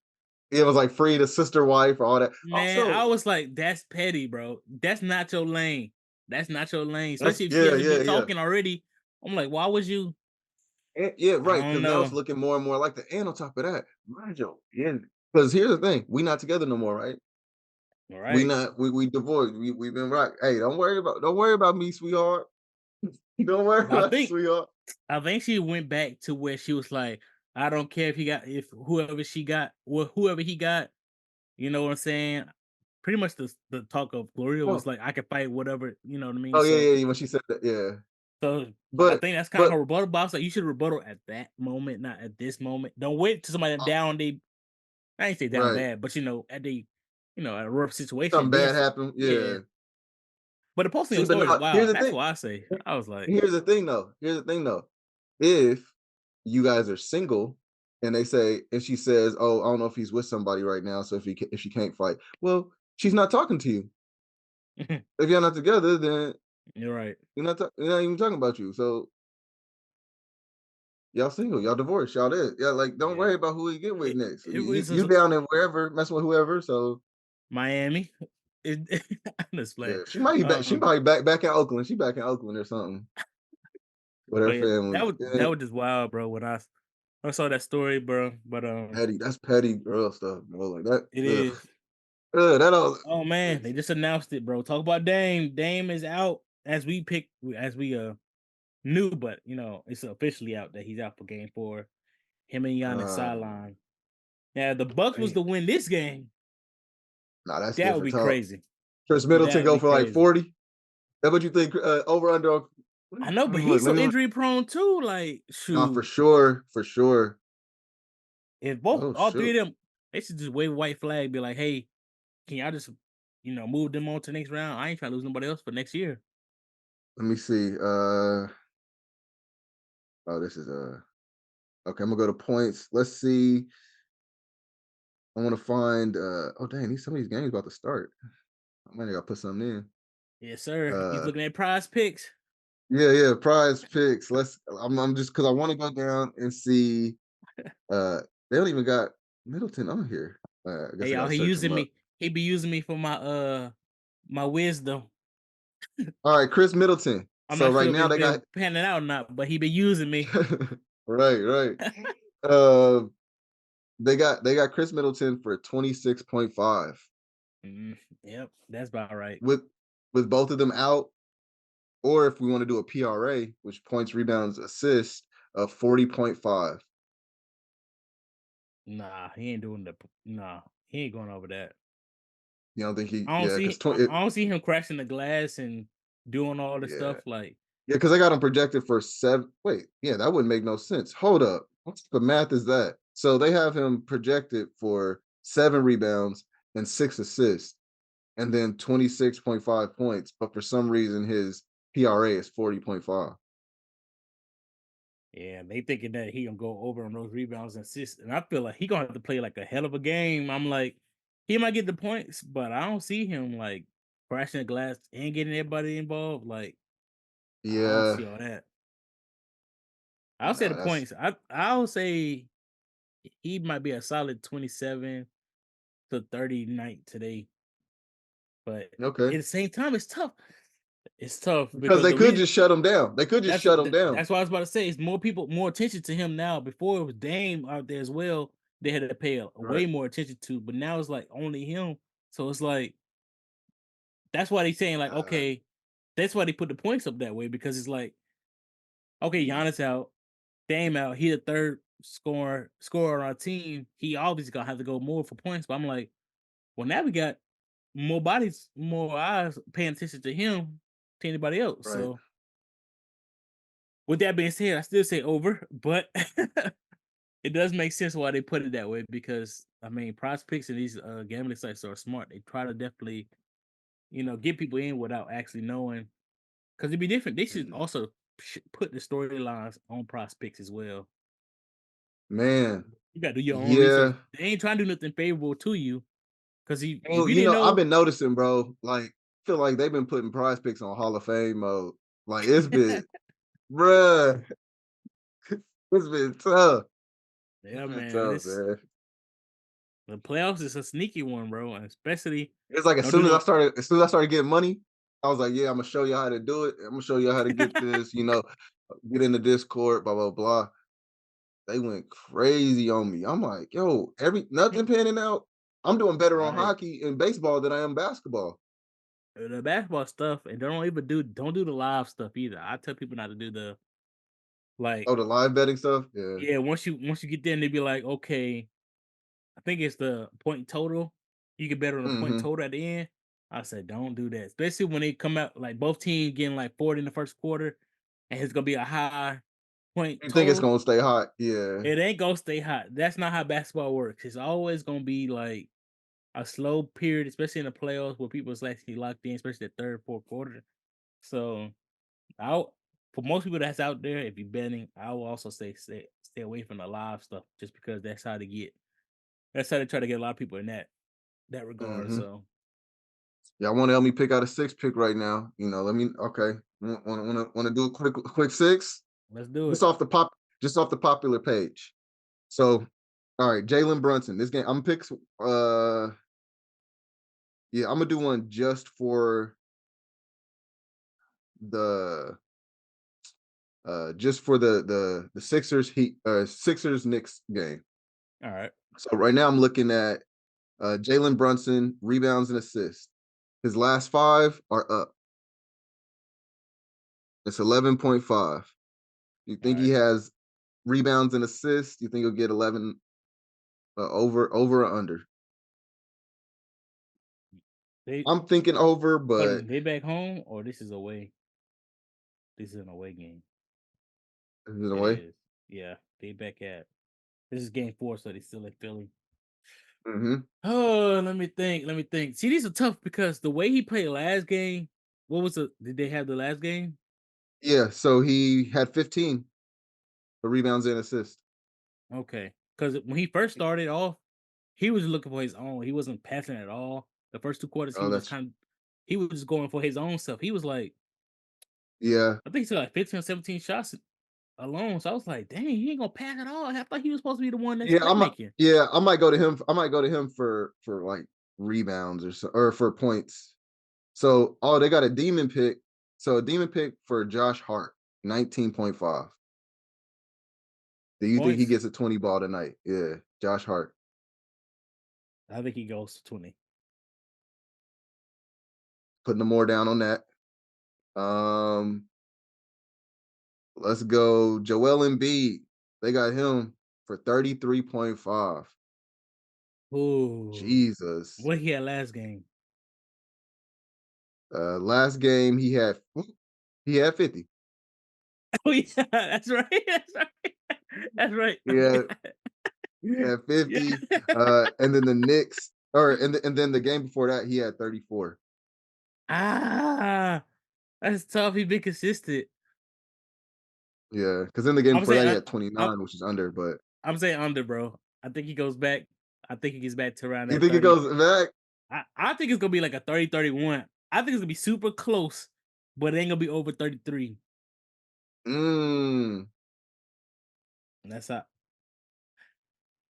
It was like free the sister wife or all that. Man, I Also, was like, that's petty, bro. That's not your lane. That's not your lane. that's Especially if she yeah, hasn't yeah, been yeah. talking already. I'm like, why would you? Yeah, I right. don't Because now it's know. looking more and more like that. And on top of that, mind you, yeah. Because here's the thing, we not together no more, right? All We right. not we divorced. We've been right. Hey, don't worry about me, sweetheart. Don't worry But about sweetheart. I think she went back to where she was like, I don't care if whoever he got, you know what I'm saying? Pretty much the talk of Gloria was Oh, like, I can fight whatever, you know what I mean? oh yeah, So yeah, yeah. When she said that, yeah. so I But think that's kind of but her rebuttal box. Like you should rebuttal at that moment, not at this moment. Don't wait till somebody uh, down I ain't say down right. bad, but at a rough situation, Something then bad happened. yeah. Yeah. But the posting See, of but story is no, here's wild. the That's thing. why I say. I was like, Here's the thing though. Here's the thing though. If you guys are single and they say, and she says, "Oh, I don't know if he's with somebody right now, so if she can't fight, well, she's not talking to you. If you're not together, then you're right. you're not even talking about you. So y'all single, y'all divorced, y'all did. Yeah, like don't Yeah. worry about who you get with It, next. it was You down in wherever, messing with whoever. So Miami. I'm just playing. yeah, she might be back. She might be back in Oakland. She back in Oakland or something with But her yeah, family. that was just wild, bro. When I saw that story, bro. But Petty. That's petty girl stuff, bro. Like that. it Ugh. is. That all. Oh man, they just announced it, bro. Talk about Dame. Dame is out as we knew, but it's officially out that he's out for game 4. Him and Giannis Uh, sideline. Now, the Bucks was man. to win this game. Nah, that's That would different be talk. crazy. Chris That Middleton would go be for like crazy. 40. That what you think? Over under. I know, Let but me look. he's Let so me look. injury prone too. Like, Nah, for shoot, sure, for sure. if Oh all three shoot. of them, they should just wave a white flag, be like, hey, can y'all just, move them on to the next round? I ain't trying to lose nobody else for next year. Let me see. Oh, this is okay. I'm gonna go to points. Let's see. I want to find. Oh dang, some of these games about to start. I might gotta put something in. Yes, sir. He's Uh, looking at prize picks. yeah, yeah. Prize picks. I'm just because I want to go down and see. They don't even got Middleton on here. I Hey, guess I y'all, gotta search him up. he be using me for my wisdom. All right, Chris Middleton. I'm So not right sure if now it's they been got panning out or not, but he been using me. right, right. Uh, they got Chris Middleton for 26.5 Yep, that's about right. with both of them out, or if we want to do a PRA, which points, rebounds, assists of 40.5. Nah, he ain't doing the. Nah, he ain't going over that. You don't think he? I don't Yeah, see. because I don't see him crashing the glass and doing all the yeah, stuff like. yeah, because I got him projected for 7. Wait, yeah, that wouldn't make no sense. Hold up, what type of math is that? So they have him projected for 7 rebounds and 6 assists, and then 26.5 points. But for some reason, his PRA is 40.5. Yeah, they thinking that he gonna go over on those rebounds and assists, and I feel like he gonna have to play like a hell of a game. I'm like, he might get the points, but I don't see him like crashing the glass and getting everybody involved. Like, I don't Yeah, see all that. I'll say the no, that's points. I'll say he might be a solid 27 to 30 night today, but okay. at the same time, it's tough. It's tough Because because they the could reason just shut him down. They could just shut him down. that's what I was about to say. It's more people, more attention to him now. Before it was Dame out there as well. They had to pay way Right. more attention to, but now it's like only him. So it's like that's why they saying like, Uh, okay, that's why they put the points up that way because it's like, okay, Giannis out, Dame out. He the third scorer on our team. He obviously gonna have to go more for points. But I'm like, well, now we got more bodies, more eyes paying attention to him to anybody else. Right. So with that being said, I still say over, but it does make sense why they put it that way because I mean, prize picks and these gambling sites are smart. They try to definitely, get people in without actually knowing because it'd be different. They should Mhm. also put the storylines on prize picks as well. Man, You gotta do your own research. yeah. They ain't trying to do nothing favorable to you because if Well, you didn't I've know, been noticing, bro. Like, feel like they've been putting Prize Picks on Hall of Fame mode. Like, it's been, bruh, it's been tough. yeah, It's been man, tough, this man. the playoffs is a sneaky one, bro, and especially It's like don't do no. as soon as I started getting money, I was like, yeah, I'm gonna show you how to do it. I'm gonna show you how to get this. Get in the Discord, blah blah blah. They went crazy on me. I'm like, yo, nothing panning out. I'm doing better on Right. hockey and baseball than I am basketball. The basketball stuff, and don't do the live stuff either. I tell people not to do the like. Oh, the live betting stuff? Yeah. Yeah, once you get there, and they be like, okay, I think it's the point total. You get better on the point Mm-hmm. total at the end. I said, don't do that, especially when they come out like both teams getting like 40 in the first quarter, and it's gonna be a high point You think it's total. gonna stay hot? Yeah. It ain't gonna stay hot. That's not how basketball works. It's always gonna be like a slow period, especially in the playoffs where people's actually locked in, especially the third, fourth quarter. So I'll for most people that's out there, if you're betting, I will also say stay away from the live stuff just because that's how they try to get a lot of people in that regard. Mm-hmm. So Y'all want to help me pick out a six pick right now? Let me. Okay. Want to do a quick six? let's do Just it. off the pop, just off the popular page. So, all right, Jalen Brunson. This game, I'm gonna pick. Yeah, I'm gonna do one just for the the Sixers Knicks game. All right. So right now I'm looking at Jalen Brunson rebounds and assists. His last 5 are up. It's 11.5. You All think he right. has rebounds and assists? You think he'll get 11 over or under? They I'm thinking over, hold but on, they back home or this is away? This is an away game. is it It away? is. Yeah, they back at this is game 4, so they still in Philly. Mm-hmm. Oh, let me think. Let me think. See, these are tough because the way he played last game. What was did they have the last game? Yeah, so he had 15 for rebounds and assists. Okay, because when he first started off, he was looking for his own. He wasn't passing at all. The first 2 quarters, Oh, that's he was just going for his own stuff. He was like, yeah. I think he took like 15 or 17 shots alone. So I was like, dang, he ain't gonna pass at all. I thought he was supposed to be the one that's playmaking. I might go to him. I might go to him for like rebounds or for points. So, they got a demon pick. So, a demon pick for Josh Hart, 19.5. Do you think he Points, gets a 20 ball tonight? Yeah, Josh Hart. I think he goes to 20. Putting the more down on that. Let's go Joel Embiid. They got him for 33.5. Ooh, Jesus. what he had last game? Last game he had 50. Oh yeah, that's right. That's right. That's right. Yeah, he had Yeah. 50. And then the Knicks, and then the game before that, he had 34. Ah, that's tough. He been consistent. Yeah, because in the game I'm before saying that, he had I'm, 29, which is under. But I'm saying under, bro. I think he goes back. I think he gets back to around you that think it 30. goes back? I think it's gonna be like a 30-31. I think it's gonna be super close, but it ain't gonna be over 33. Mm. That's how.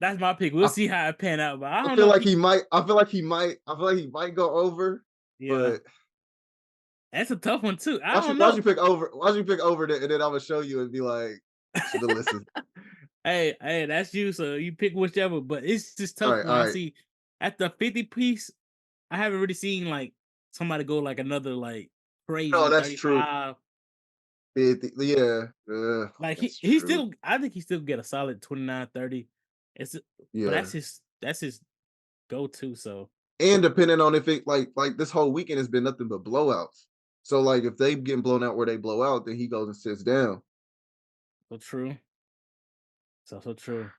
That's my pick. We'll I, see how it pan out, but I I don't feel know if like he. he might. I feel like he might. I feel like he might go over. Yeah, But that's a tough one too. I why don't why'd you know. pick over? Why'd you pick over there? And then I'm gonna show you and be like, should have listened. Hey, that's you. So you pick whichever. But it's just All tough right, when all I right. see at the 50 piece. I haven't really seen like somebody go like another like No, crazy that's true. 35. Yeah, Like that's he true. still, I think he still get a solid 29, 30. But Yeah. that's his go to. So And depending on if it like this whole weekend has been nothing but blowouts. So like if they getting blown out where they blow out, then he goes and sits down. so true. So true.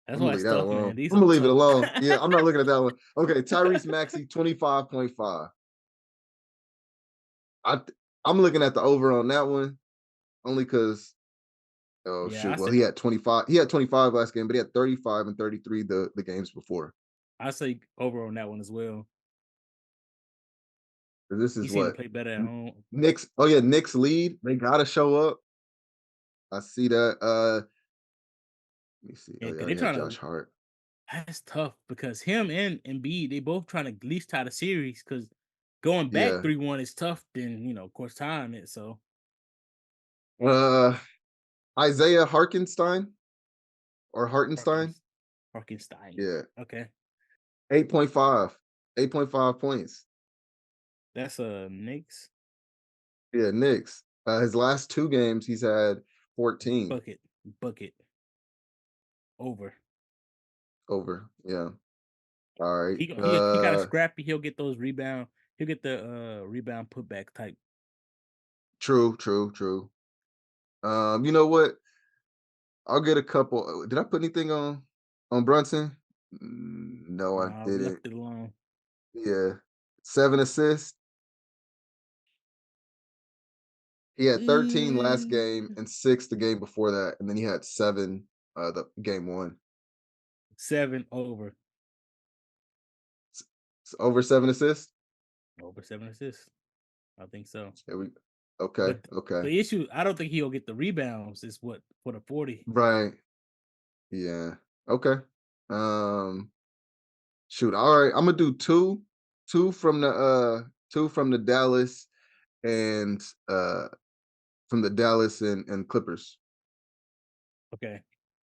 That's I'm gonna why leave it's that tough, man. alone. These I'm are gonna leave it tough. alone. Yeah, I'm not looking at that one. Okay, Tyrese Maxey, 25.5. I th- I'm looking at the over on that one only because oh Yeah, shoot. Well, he had 25. He had 25 last game, but he had 35 and 33 the games before. I say over on that one as well. This He is seemed to what play better at home. Knicks. Oh yeah, Knicks lead. They gotta show up. I see that. Let me see. Oh Yeah, yeah, I because they're already had trying Josh to. Hart. That's tough because him and Embiid, they both trying to at least tie the series. Because going back Yeah. 3-1 is tough. Then of course, time it. So Uh Isaiah Harkenstein or Hartenstein. Harkins, Harkenstein. Yeah. Okay, 8.5. 8.5 points. that's Knicks Yeah, Knicks. His last two games, he's had 14 bucket bucket over. over. Yeah. All right. He kind of scrappy. He'll get those rebound. He'll get the rebound putback type. True, true, true. You know what? I'll get a couple. Did I put anything on Brunson? No, I Nah, we didn't. left it alone. Yeah. 7 assists. He had 13 last game Mm, and 6 the game before that, and then he had 7 the game one. 7 over. Over 7 assists. Over 7 assists. I think so. There we okay, But okay. the issue, I don't think he'll get the rebounds. Is what for the 40. Right. Yeah. Okay. Um shoot. All right. I'm gonna do two from the Dallas and from the Dallas and Clippers Okay,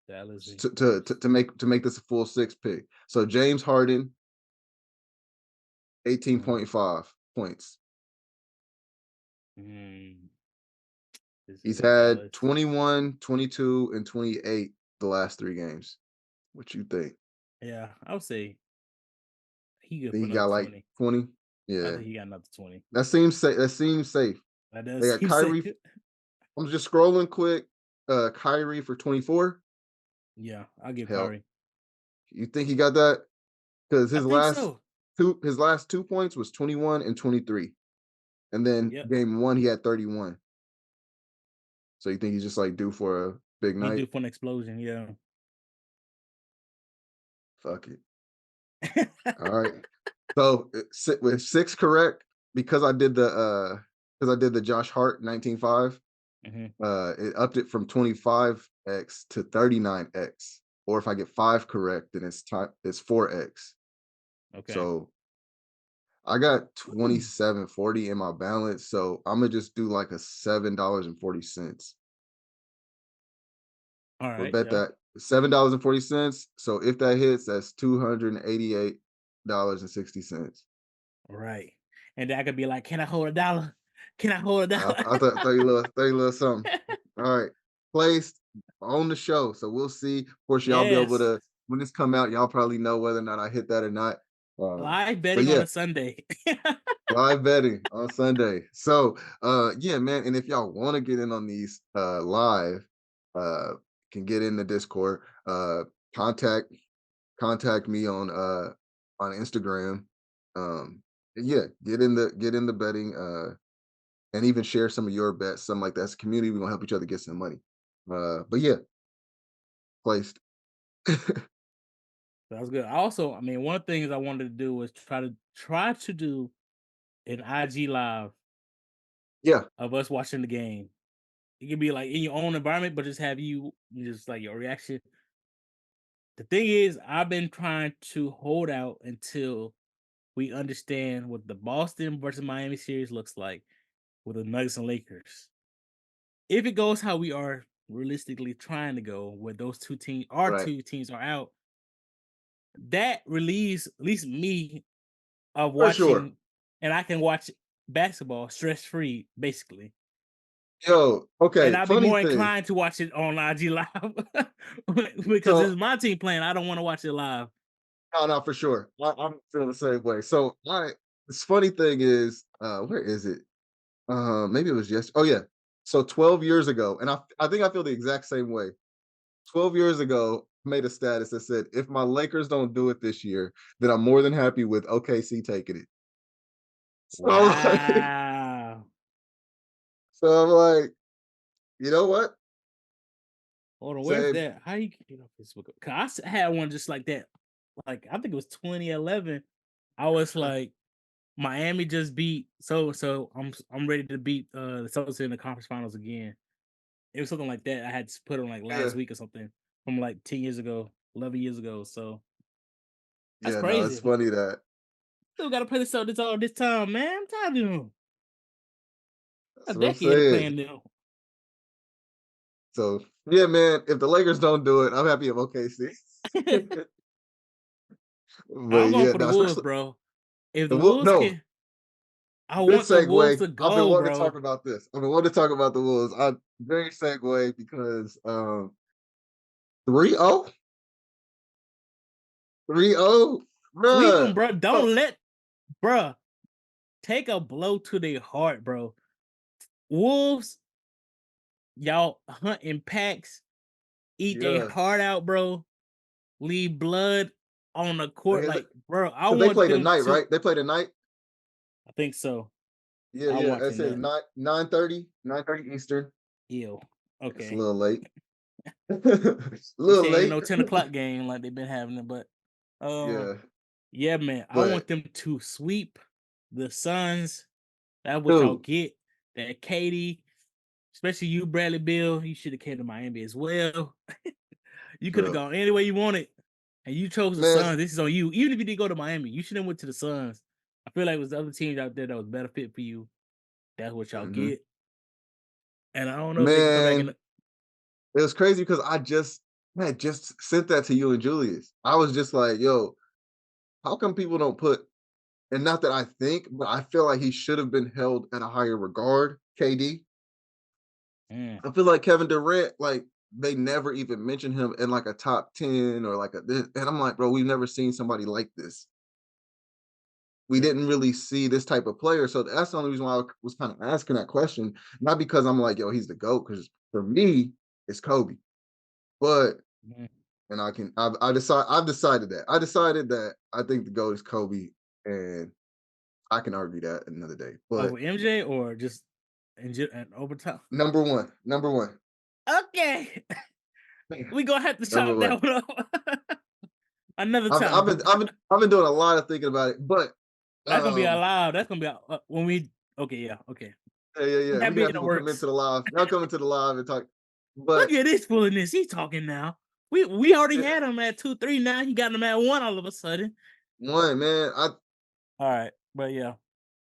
Dallas. to make this a full 6 pick. So James Harden, Mm, 18.5 points. mm, this is He's in had Dallas. 21, 22, and 28 the last 3 games. What you think? Yeah, I would say he good Think for he another got like 20. 20? I Yeah. think he got another 20. That seems safe. That seems safe. That They does got seem safe. Kyrie. I'm just scrolling quick. Kyrie for 24. Yeah, I'll give Hell, Kyrie. you think he got that? Because I think so. his last 2 points was 21 and 23. And then Yep. game one, he had 31. So you think he's just like due for a big He night? do for an explosion. Yeah. Fuck it. All right. So with 6 correct, because I did the Josh Hart 19.5, Mhm. it upped it from 25x to 39x. Or if I get 5 correct, then it's 4x. Okay. So I got Ooh. 27.40 in my balance. So I'm gonna just do like a $7.40. All We'll right. bet Yeah. that $7.40. So if that hits, that's $288.60. All right. And then I could be like, can I hold $1? Can I hold a dollar? I thought you little something. All right. Placed on the show. So we'll see. Of course, y'all be able Yes. to when this come out, y'all probably know whether or not I hit that or not. Live But betting on yeah, a Sunday. live betting on Sunday. So yeah, man. And if y'all want to get in on these live, uh can get in the Discord. Contact contact me on Instagram. Yeah, get in the betting and even share some of your bets, something like that. As a community, we're gonna help each other get some money. But yeah, placed. That was good. Also, I mean, one of the things I wanted to do was try to do an IG live Yeah, of us watching the game. It could be like in your own environment, but just have you just like your reaction. The thing is, I've been trying to hold out until we understand what the Boston versus Miami series looks like with the Nuggets and Lakers. If it goes how we are realistically trying to go, where those right. two teams are out, that relieves at least me of For sure. watching, and I can watch basketball stress free, basically. Yo, And okay, I'd be funny more thing. inclined to watch it on IG Live because So it's my team playing. I don't want to watch it live. no, for sure. I'm feeling the same way. So this funny thing is, where is it? Maybe it was oh yeah. So 12 years ago, and I think I feel the exact same way. 12 years ago, made a status that said, if my Lakers don't do it this year, then I'm more than happy with OKC taking it. So I'm like, Wow. so I'm like, you know what? Hold on, where's Same. that? How you get off Facebook? Cause had one just like that. Like I think it was 2011. I was like, Miami just beat so I'm ready to beat the Celtics in the conference finals again. It was something like that. I had to put on like Yeah, last week or something from like 10 years ago, 11 years ago. So that's yeah, no, it's crazy. funny that Still gotta play this all this time, man. I'm tired of them. A that's what I'm decade of saying. playing them. So yeah, man, if the Lakers don't do it, I'm happy of OKC. But I'm going yeah, for the no, Wolves, especially bro. If the the Wolves no, can, I good want the Wolves segue. to I've been go, wanting to talk bro. about this. I've been wanting to talk about the Wolves. I very segue because 3-0, 3-0, Sweep them, bruh. bro. Oh, Don't let, bro. Take a blow to their heart, bro. Wolves, y'all hunt in packs, eat their yeah. heart out, bro. Leave blood on the court, like, bro. I Because they want play them tonight, to. right? They play tonight. I think so. Yeah, I'm yeah. It watching says that. 9:30 Eastern. Ew. It's a Okay. little late. A You little saying late. no 10 o'clock game like they've been having it, but Yeah, yeah, man. I but want them to sweep the Suns. That's what y'all dude, get. That Katie, especially you, Bradley Bill. You should have came to Miami as well. You could have bro, gone any way you wanted, and you chose the man, Suns. This is on you. Even if you didn't go to Miami, you should have went to the Suns. I feel like it was the other teams out there that was better fit for you. That's what y'all mhm. get. And I don't know if they can come back in. Man, it was crazy because I just sent that to you and Julius. I was just like, yo, how come people don't put, and not that I think, but I feel like he should have been held at a higher regard, KD. Mm, I feel like Kevin Durant, like they never even mentioned him in like a top 10 or like and I'm like, bro, we've never seen somebody like this. We yeah. didn't really see this type of player. So that's the only reason why I was kind of asking that question. Not because I'm like, yo, he's the GOAT, because for me, it's Kobe. But Mm. and I've decided that. I decided that I think the GOAT is Kobe, and I can argue that another day. But Over MJ or just in overtime? number one, number one. Okay. We gonna have to Number chop one. that one up another I've I've time. been I've been I've been doing a lot of thinking about it, but That's gonna be um allowed. That's gonna be when we. Okay, yeah, okay. yeah. That We can be in have the people come into works. the live. Y'all come into the live and talk. Look But at this foolishness. He's talking now. We already eh, had him at 2-3. Now he got him at 1 all of a sudden. one man, I All right, but yeah,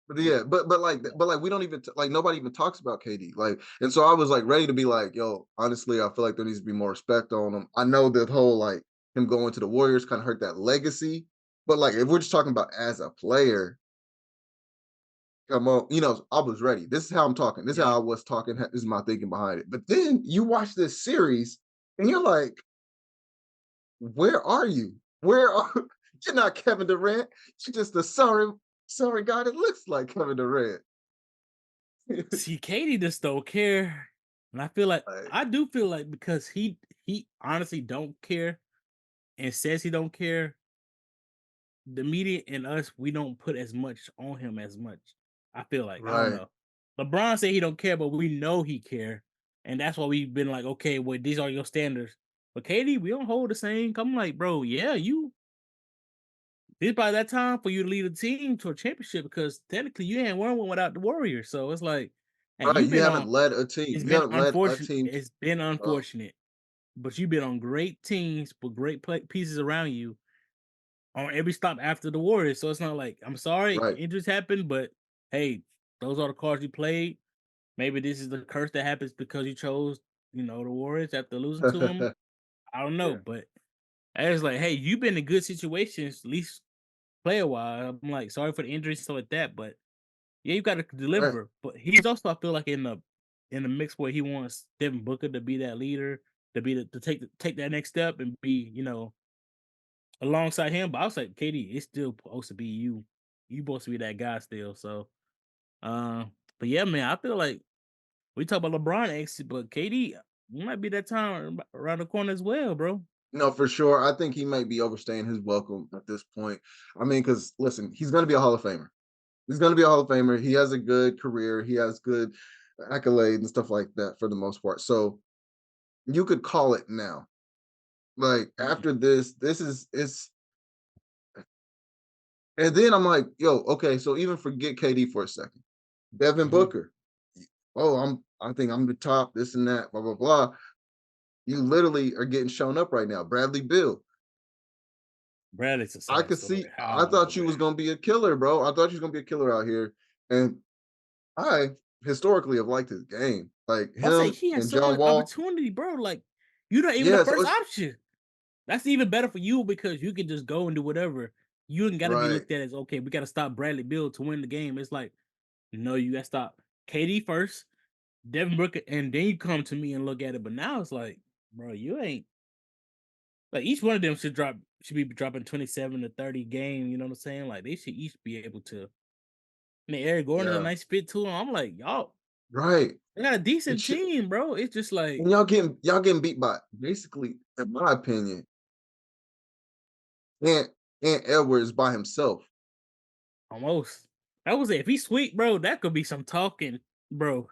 but yeah, but like we don't even like nobody even talks about KD. Like, and so I was like ready to be like, yo, honestly, I feel like there needs to be more respect on him. I know that whole like him going to the Warriors kind of hurt that legacy. But like if we're just talking about as a player, come on, I was ready. This is how I'm talking. This is yeah. how I was talking. This is my thinking behind it. But then you watch this series and you're like, where are you? Where are you're not Kevin Durant. You're just a sorry guy that looks like Kevin Durant. See, Katie just don't care, and Like, I do feel like because he honestly don't care and says he don't care. The media and us, we don't put as much on him as much. I feel like I don't right. know. LeBron said he don't care, but we know he care, and that's why we've been like, okay, well, these are your standards. But Katie, we don't hold the same. I'm like, bro, yeah, you. It's by that time for you to lead a team to a championship because technically you ain't won one without the Warriors. So it's like, hey, Right. you've You been haven't on. led a team. It's You been haven't led a unfortunate. team. It's been Oh, unfortunate, but you've been on great teams with great pieces around you on every stop after the Warriors. So it's not like I'm sorry right. injuries happen, but hey, those are the cards you played. Maybe this is the curse that happens because you chose, the Warriors after losing to them. I don't know, Yeah. but it's like, hey, you've been in good situations, at least player wise. I'm like, sorry for the injuries and stuff like that, but yeah, you got to Right. deliver. But he's also, I feel like, in the in the mix where he wants Devin Booker to be that leader, to be to take that next step and be, alongside him. But I was like, KD, it's still supposed to be you. You supposed to be that guy still. So, uh, but yeah, man, I feel like we talk about LeBron exit, but KD might be that time around the corner as well, bro. No, for sure. I think he might be overstaying his welcome at this point. I mean, because listen, he's going to be a Hall of Famer. He's going to be a Hall of Famer. He has a good career. He has good accolades and stuff like that for the most part. So you could call it now. Like after this is it's, and then I'm like, yo, okay, so even forget KD for a second. Devin Booker. Oh, I think I'm the top, this and that, blah, blah, blah. You literally are getting shown up right now. Bradley Bill. Bradley's a I sad could story. see, I I don't know, thought you man. was gonna be a killer, bro. I thought you was gonna be a killer out here. And I historically have liked his game. Like I say him he has and so John much Wall. opportunity, bro. Like you're not even the Yeah, so first it's option. That's even better for you because you can just go and do whatever. You ain't got to be right, looked at as okay. We got to stop Bradley Bill to win the game. It's like no, you got to stop KD first, Devin Booker, and then you come to me and look at it. But now it's like, bro, you ain't like each one of them should be dropping 27 to 30 game. You know what I'm saying? Like they should each be able to. I mean, Eric Gordon is a yeah, nice fit to him. I'm like, y'all, right. they got a And, decent team, bro. It's just like and y'all getting beat by basically, in my opinion, and Edwards by himself. almost. That was it. If he's sweet, bro, that could be some talking, bro.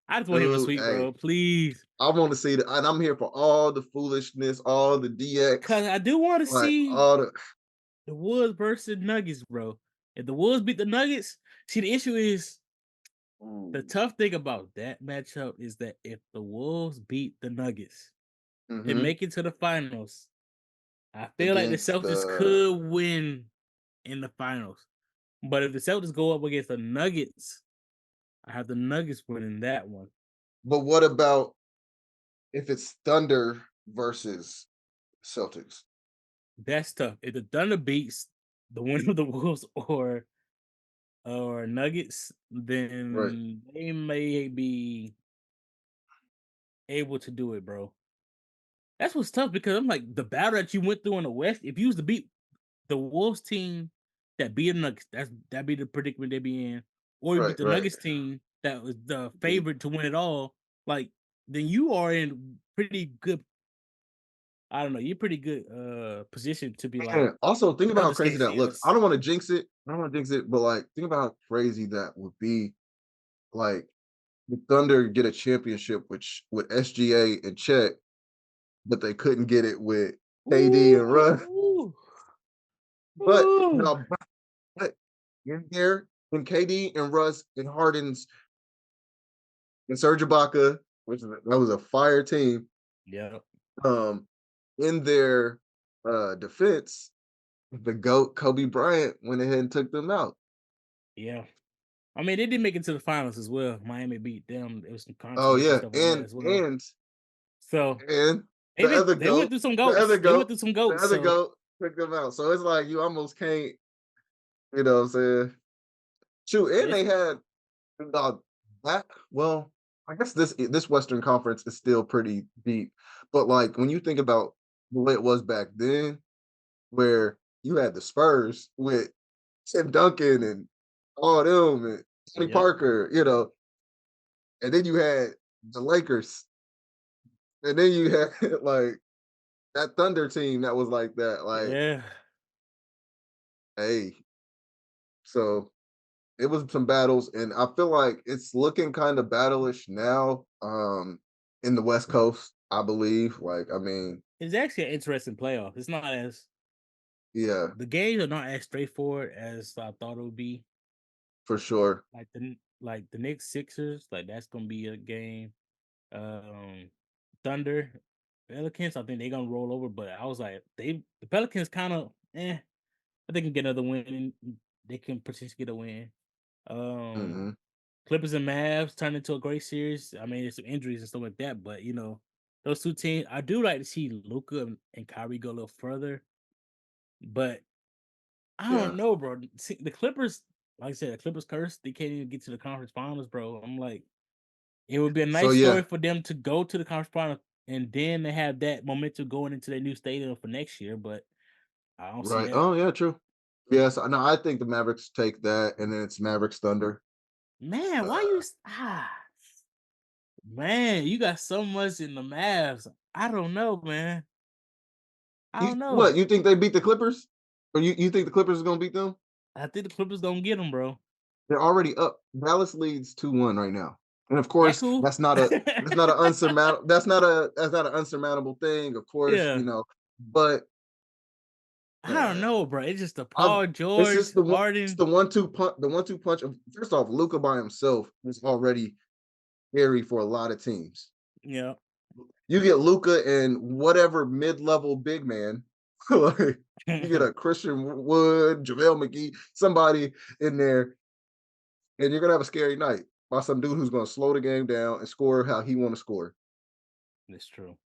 I just want him to Dude, sweep, hey, bro. Please. I want to see that, and I'm here for all the foolishness, all the DX, Cause I do want to like see all the the Wolves versus Nuggets, bro. If the Wolves beat the Nuggets, see the issue is the tough thing about that matchup is that if the Wolves beat the Nuggets and mm-hmm, make it to the finals, I feel like the against Celtics the could win in the finals. But if the Celtics go up against the Nuggets, I have the Nuggets winning that one. but what about if it's Thunder versus Celtics? That's tough. If the Thunder beats the winner of the Wolves or Nuggets, Right. then they may be able to do it, bro. That's what's tough because I'm like the battle that you went through in the West. If you was to beat the Wolves team that beat the Nuggets, that'd be the predicament they be in, or you Right, beat the right. Nuggets team that was the The- favorite to win it all. Like then you are in pretty good. I don't know. You're pretty good position to be like And also think about how Celtics crazy can't that see looks. I us. don't want to jinx it. I don't want to jinx it, but like think about how crazy that would be. Like the Thunder get a championship with SGA and Chet, but they couldn't get it with KD and Russ. Ooh, But ooh. now, but in there, when KD and Russ and Harden's and Serge Ibaka, that was a fire team, Yeah, um, in their defense, the GOAT Kobe Bryant went ahead and took them out. yeah. I mean, they did make it to the finals as well. Miami beat them. There was some Oh controversy yeah, stuff like that and as well. and So and they been they went through some the other goats. They went GOAT, through some the goats. other So GOAT took them out. So it's like you almost can't, you know what I'm saying? Shoot, and it's they had uh, that. Well, I guess this Western Conference is still pretty deep, but like when you think about the way it was back then, where you had the Spurs with Tim Duncan and all them and Tony yep, Parker, you know, and then you had the Lakers, and then you had like that Thunder team that was like that. Like, yeah. hey, so it was some battles, and I feel like it's looking kind of battleish now. In the West Coast, I believe. Like, I mean, It's actually an interesting playoff. It's not as yeah, the games are not as straightforward as I thought it would be. for sure. Like the Knicks Sixers, like that's gonna be a game. Um, Thunder, Pelicans, I think they're gonna roll over. But I was like, the Pelicans kind of but they can get another win. They can potentially get a win. Um, Hmm. Clippers and Mavs turned into a great series. I mean, there's some injuries and stuff like that, but those two teams. I do like to see Luca and Kyrie go a little further, but I don't Yeah, know, bro. See, the Clippers, like I said, the Clippers cursed. They can't even get to the conference finals, bro. I'm like, It would be a So nice yeah, story for them to go to the conference final, and then they have that momentum going into their new stadium for next year. But I don't see right. that. Oh yeah, true. Yes, no, I think the Mavericks take that, and then it's Mavericks Thunder. Man, why you man, you got so much in the Mavs. I don't know, man. I You don't know. what? You think they beat the Clippers, or you think the Clippers are gonna beat them? I think the Clippers gonna get them, bro. They're already up. Dallas leads 2-1 right now, and of That course, cool? that's not an unsurmountable thing. Of course, Yeah. but I don't man, know, bro. It's just the I've Paul it's George, just Harden. the 1-2 punch of first off, Luca by himself is already scary for a lot of teams. Yeah. You get Luca and whatever mid-level big man, like you get a Christian Wood, JaVale McGee, somebody in there, and you're gonna have a scary night by some dude who's gonna slow the game down and score how he want to score. That's true.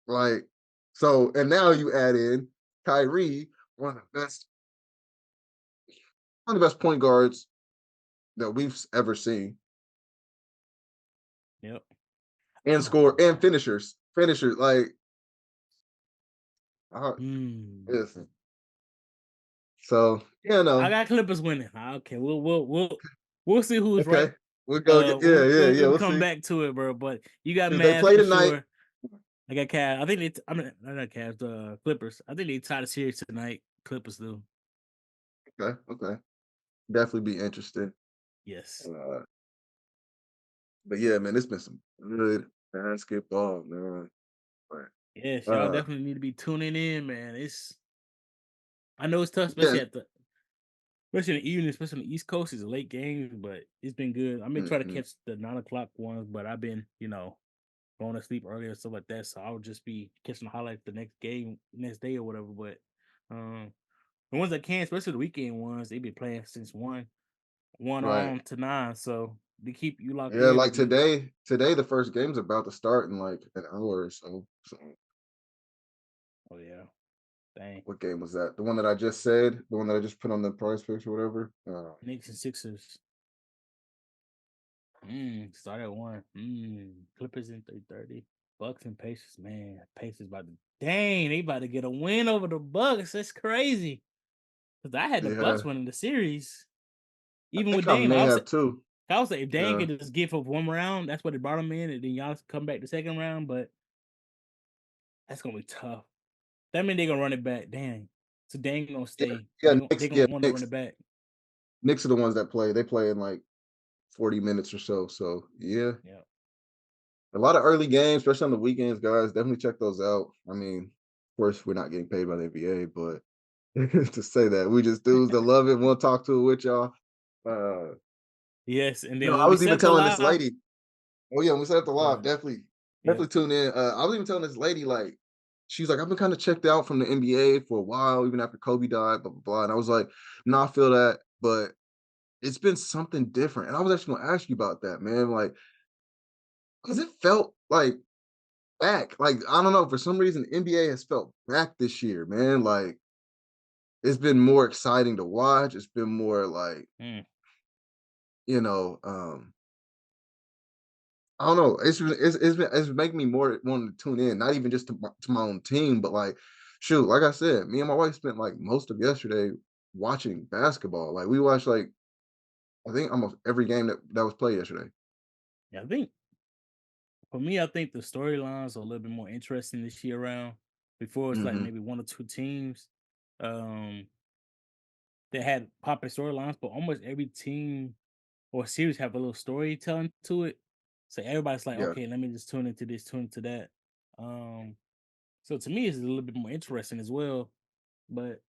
Like so, and now you add in Kyrie, one of the best, one of the best point guards that we've ever seen, Yep. and I don't score know, and bro. finishers. Like, Hmm. listen. So yeah, I no, got Clippers winning. Okay, we'll see who's right. okay, we'll go get yeah. We'll We'll come see. back to it, bro. But you got They Mavs play for tonight. sure. I got Cavs. I think I mean not Cavs. The Clippers. I think they tied the series tonight. Clippers do. Okay, definitely be interested. Yes. Uh, but yeah, man, it's been some good basketball, man. Yes, But, y'all definitely need to be tuning in, man. I know it's tough, yeah, especially in the evening, especially on the East Coast. It's a late games, but it's been good. I've been trying to mhm, catch the 9 o'clock ones, but I've been, going to sleep early and stuff like that. So I'll just be catching the highlights the next game, next day or whatever. But um, the ones that can, especially the weekend ones, they've been playing since one right. on to 9. So they keep you locked Yeah, in to like be. today the first game's about to start in like an hour or so. So Oh yeah, dang. what game was that? The one that I just said, the one that I just put on the prize picks or whatever. Knicks and Sixers. Start at 1. Clippers in 3:30. Bucks and Pacers. Man, Pacers about to. Dang, they about to get a win over the Bucks. That's crazy. Cause I had the Yeah, Bucks winning the series, I even think with I Dame. may have too. I was like, if Dame Yeah, could just get for one round, that's what they brought him in, and then y'all come back the second round. But that's gonna be tough. That means they're gonna run it back. Dang. So Dame gonna yeah, stay. yeah. They Knicks, gonna yeah, want to run Knicks. it back. Knicks are the ones that play. They play in like 40 minutes or so. So yeah, Yeah. a lot of early games, especially on the weekends, guys. Definitely check those out. I mean, of course, we're not getting paid by the NBA, but to say that we just dudes that love it, want to talk to it with y'all. Uh, Yes, and no, then I when we was set even up the telling this live, lady. Oh yeah, when we set up the go live, ahead. Yeah. definitely tune in. I was even telling this lady like, she's like, I've been kind of checked out from the NBA for a while, even after Kobe died, blah blah blah. And I was like, no, I feel that, but it's been something different. And I was actually gonna ask you about that, man. Like, because it felt like back. Like, I don't know, for some reason, NBA has felt back this year, man. Like, it's been more exciting to watch. It's been more like, Mm. you know, I don't know. It's making me more wanting to tune in, not even just to my own team, but like, shoot, like I said, me and my wife spent like most of yesterday watching basketball. Like we watched like I think almost every game that was played yesterday. Yeah, I think for me, I think the storylines are a little bit more interesting this year around. Before it's like Hmm. maybe one or two teams um that had popular storylines, but almost every team or series have a little storytelling to it. So everybody's like, Yeah. okay, let me just tune into this, tune into that. Um, so to me, it's a little bit more interesting as well. But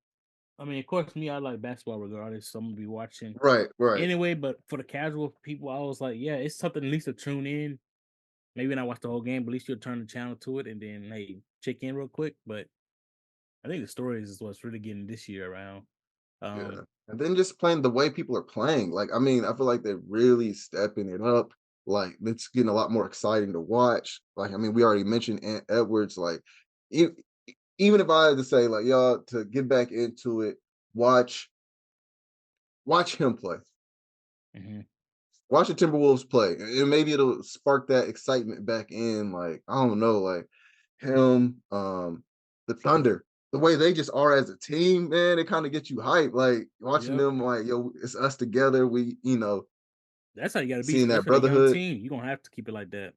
I mean, of course, me, I like basketball regardless, so I'm gonna be watching Right. Right. anyway. But for the casual people, I was like, yeah, it's something at least to tune in. Maybe not watch the whole game, but at least you'll turn the channel to it and then hey, check in real quick. But I think the stories is what's really getting this year around. Yeah. Um, And then just playing the way people are playing. Like, I mean, I feel like they're really stepping it up. Like, it's getting a lot more exciting to watch. Like, I mean, we already mentioned Ant Edwards. Like, e- even if I had to say, like, y'all to get back into it, watch him play. mhm. watch the Timberwolves play, and maybe it'll spark that excitement back in. Like I don't know, like him, the Thunder, the way they just are as a team, man, it kind of gets you hyped. Like watching Yep. them, like yo, it's us together. We, That's how you gotta be, seeing that especially with a young brotherhood. team. You're gonna have to keep it like that.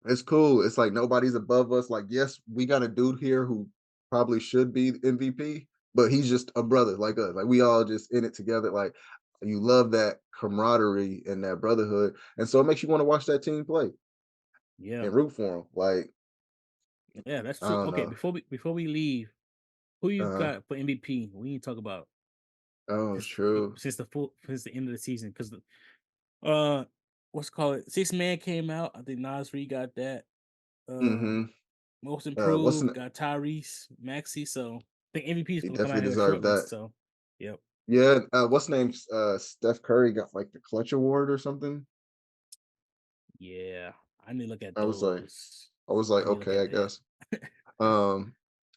It's cool. It's like nobody's above us. Like, yes, we got a dude here who probably should be the MVP, but he's just a brother like us. Like we all just in it together. Like you love that camaraderie and that brotherhood, and so it makes you want to watch that team play Yeah. and root for them. Like Yeah, that's I true. don't Okay, know. before we leave, who you Uh, got for MVP? We need to talk about oh, it's true. since the end of the season. Because uh what's it called? 6 Man came out. I think Nas Reed got that. Uh Mm-hmm. Most What's improved the, got Tyrese Maxey. So I think MVP is he gonna come out definitely here deserved shortly. that. So yep. Yeah. What's name's Steph Curry got like the clutch award or something. Yeah. I need to look at I was like, those. I need to look okay, at I guess. that. Um,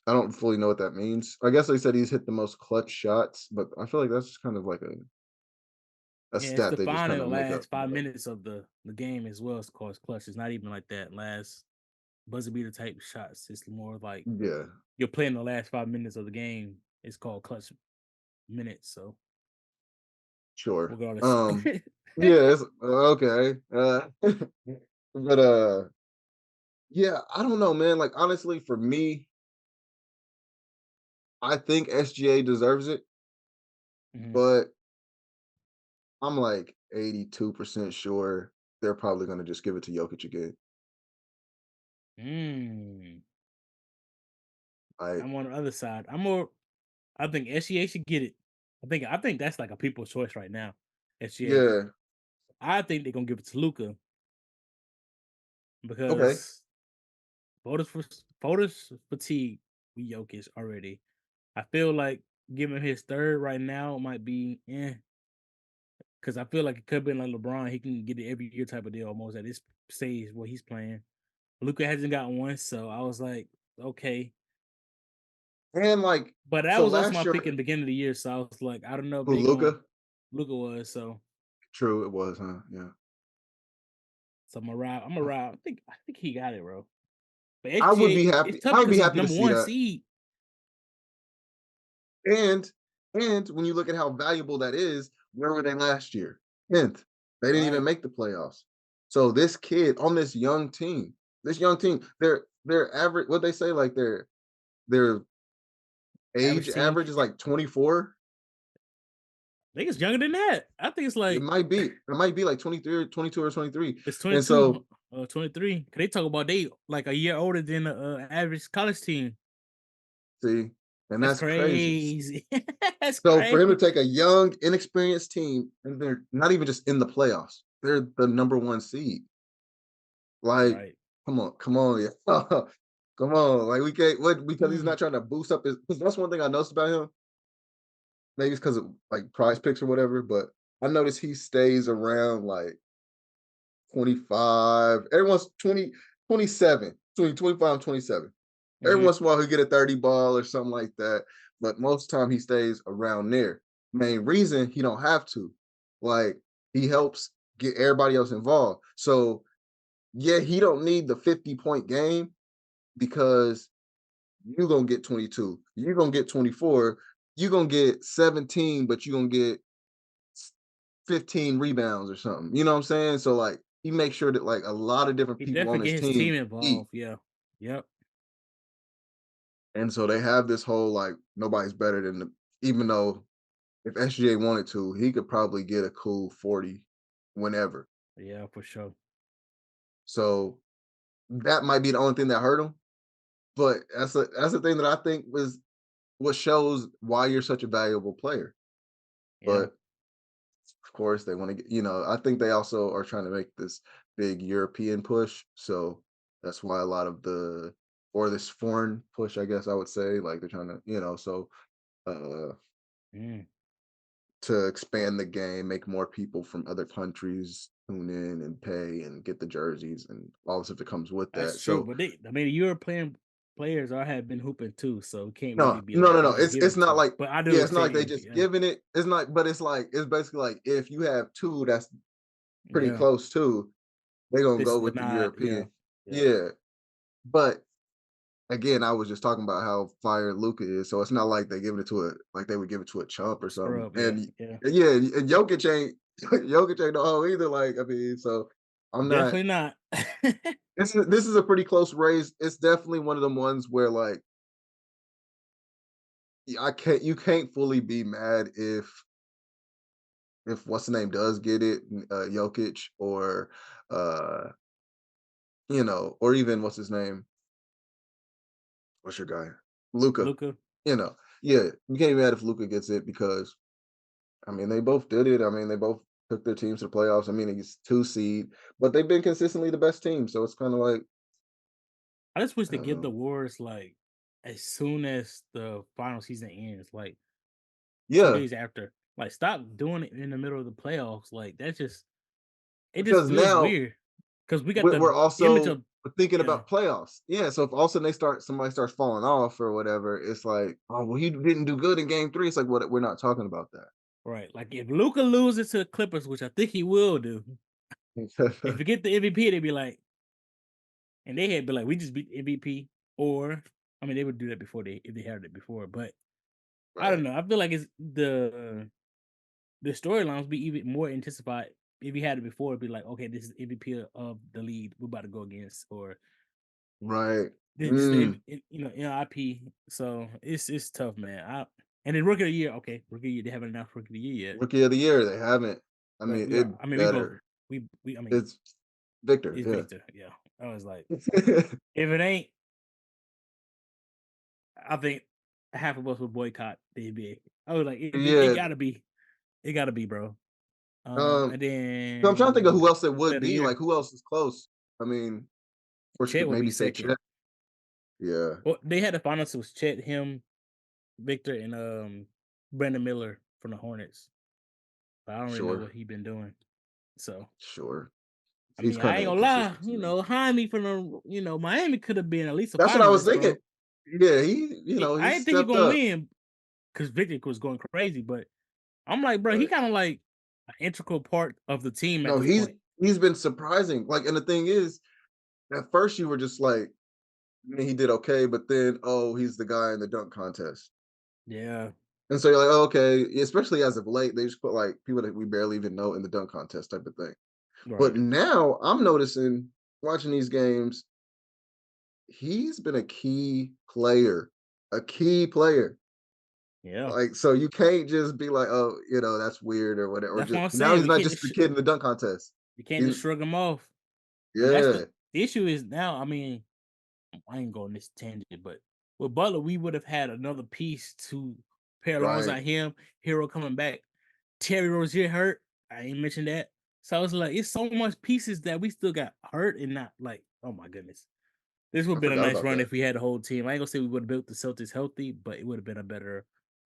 I don't fully know what that means. I guess they said he's hit the most clutch shots, but I feel like that's just kind of like a Yeah, it's stat they just defined in kind the of make up. last 5 minutes of the game as well as cause clutch. It's not even like that last buzzer beater type shots. It's more like Yeah, you're playing the last 5 minutes of the game. It's called clutch minutes. So sure. regardless. Yeah, it's okay. But yeah, I don't know, man. Like honestly, for me, I think SGA deserves it, Mhm. but I'm like 82% sure they're probably gonna just give it to Jokic again. Mm. Like, I'm on the other side. I think SGA should get it. I think that's like a people's choice right now. SGA. yeah, I think they're gonna give it to Luca okay. because voters fatigue with Jokic already. I feel like giving his third right now might be because I feel like it could have been like LeBron. He can get it every year type of deal almost at this stage where he's playing. Luca hasn't got one, so I was like, okay. And like, But that so was also last my year, pick in the beginning of the year, so I was like, I don't know if who they going Luca? Luca was True, it was, huh? Yeah. so I'm gonna ride. I think he got it, bro. But I would SGA, be it's happy. tough I would be because he's happy to number see one that. seed. And when you look at how valuable that is, where were they last year? 10th. They didn't even Right. make the playoffs. So this kid on this young team, their average, what they say, like their age Average team. average is like 24. I think it's younger than that. I think it's It like might be. It might be like 23 or 22 or 23. it's And 22, so 23. Cause they talk about they like a year older than the average college team. see, and That's that's crazy. crazy. That's So for him to crazy. take a young, inexperienced team, and they're not even just in the playoffs, they're the number one seed. Like, Right. come on, yeah. Come on. Like we can't what because he's Mm. not trying to boost up his because that's one thing I noticed about him. Maybe it's because of like prize picks or whatever, but I noticed he stays around like 25. Everyone's 20, 27, between 25 and 27. Every Hmm. once in a while he'll get a 30 ball or something like that. But most of the time he stays around there. Main reason he don't have to. Like he helps get everybody else involved. So yeah, he don't need the 50-point game because you're gonna get 22, you're gonna get 24, you're gonna get 17, but you're gonna get 15 rebounds or something. You know what I'm saying? So like he makes sure that like a lot of different He people definitely on get his his team team eat. involved. Yeah. Yep. And so they have this whole like nobody's better than the even though if SGA wanted to, he could probably get a cool 40 whenever. Yeah, for sure. So that might be the only thing that hurt him. But that's the thing that I think was what shows why you're such a valuable player. Yeah. But of course, they want to get, I think they also are trying to make this big European push. So that's why a lot of or this foreign push, I guess I would say, like they're trying to, so uh, Mm. to expand the game, make more people from other countries tune in and pay and get the jerseys and all the stuff that comes with That's that. true. So But the European players I have been hooping too, so it can't really no, be no, like no, they no. just give It's it not to. like But I do yeah, what it's you're not like they saying. just Yeah. giving it. It's not, but it's like it's basically like if you have two, that's pretty Yeah. close too. They're gonna This go is the with the nod. Yeah. European. Yeah. Yeah. But again, I was just talking about how fire Luka is, so it's not like they give it to a like they would give it to a chump or something. Scrub. Yeah. And Yeah. yeah, and Jokic ain't Jokic ain't no hoe either. Like, I mean, so I'm not Definitely not. this is a pretty close race. It's definitely one of them ones where like I can't you can't fully be mad if what's the name does get it, Jokic or uh or even what's his name? What's your guy? Luca. Luca. Yeah, you can't be mad if Luca gets it because I mean they both did it. I mean they both took their teams to the playoffs. I mean he's 2 seed, but they've been consistently the best team. So it's kind of like I just wish I they don't give know. the Warriors like as soon as the final season ends, like 2 Yeah, days after. Like, stop doing it in the middle of the playoffs. Like, it just because feels now weird. Because we got we're the image also of thinking yeah, about playoffs. Yeah, so if all of a sudden somebody starts falling off or whatever, it's like, oh well, he didn't do good in game 3. It's like what we're not talking about right. Like if Luca loses to the Clippers, which I think he will do, if that. he get the MVP, they'd be like, and they had be like, we just beat the MVP, or I mean, they would do that before if they had it before, but I don't Right. know. I feel like it's the storylines be even more intensified. If you had it before, it'd be like, okay, this is MVP of the league we're about to go against, or Right. this the Mm. NIP. So it's tough, man. And then rookie of the year, okay, rookie of the year, they haven't announced rookie of the year yet, Rookie of the year, they haven't. I but mean, it I mean, we both better. we I mean, It's Victor, it's yeah. Victor. Yeah, I was like, if it ain't, I think half of us would boycott the NBA. I was like, it Yeah. gotta be, bro. Um, And so I'm trying to think of then who else it play would of the be. Like year, who else is close? I mean, of course you Chet could would be maybe say second. Chet. Yeah, Well, they had the finals. It was Chet, him, Victor, and Brandon Miller from the Hornets. But I don't really know sure, what he been doing. So sure. I He's mean, I kind ain't of gonna lie. inconsistent to me. Jaime from the Miami could have been at least a That's what I was finalist, thinking. bro. Yeah, he, he I didn't think he stepped gonna up. win because Victor was going crazy, but I'm like, bro, he Right. kind of like an integral part of the team at No, this point. he's been surprising. Like, and the thing is, at first you were just like, I mean, he did okay, but then he's the guy in the dunk contest. Yeah, And so you're like, oh, okay, especially as of late, they just put like people that we barely even know in the dunk contest type of thing. But right. now I'm noticing watching these games, he's been a key player, a key player. Yeah, Like, so you can't just be like, oh, that's weird or whatever. Or that's what just I'm now saying. he's not just the kid in the dunk contest. You can't He's just shrug him off. And that's yeah, the issue is now. I mean, I ain't going this tangent, but with Butler, we would have had another piece to pair right. alongside him. Hero coming back. Terry Rozier hurt. I ain't mentioned that. So it's like it's so much pieces that we still got hurt and not like, oh my goodness. This would I have been a forgot nice about run that. if we had a whole team. I ain't gonna say we would have built the Celtics healthy, but it would have been a better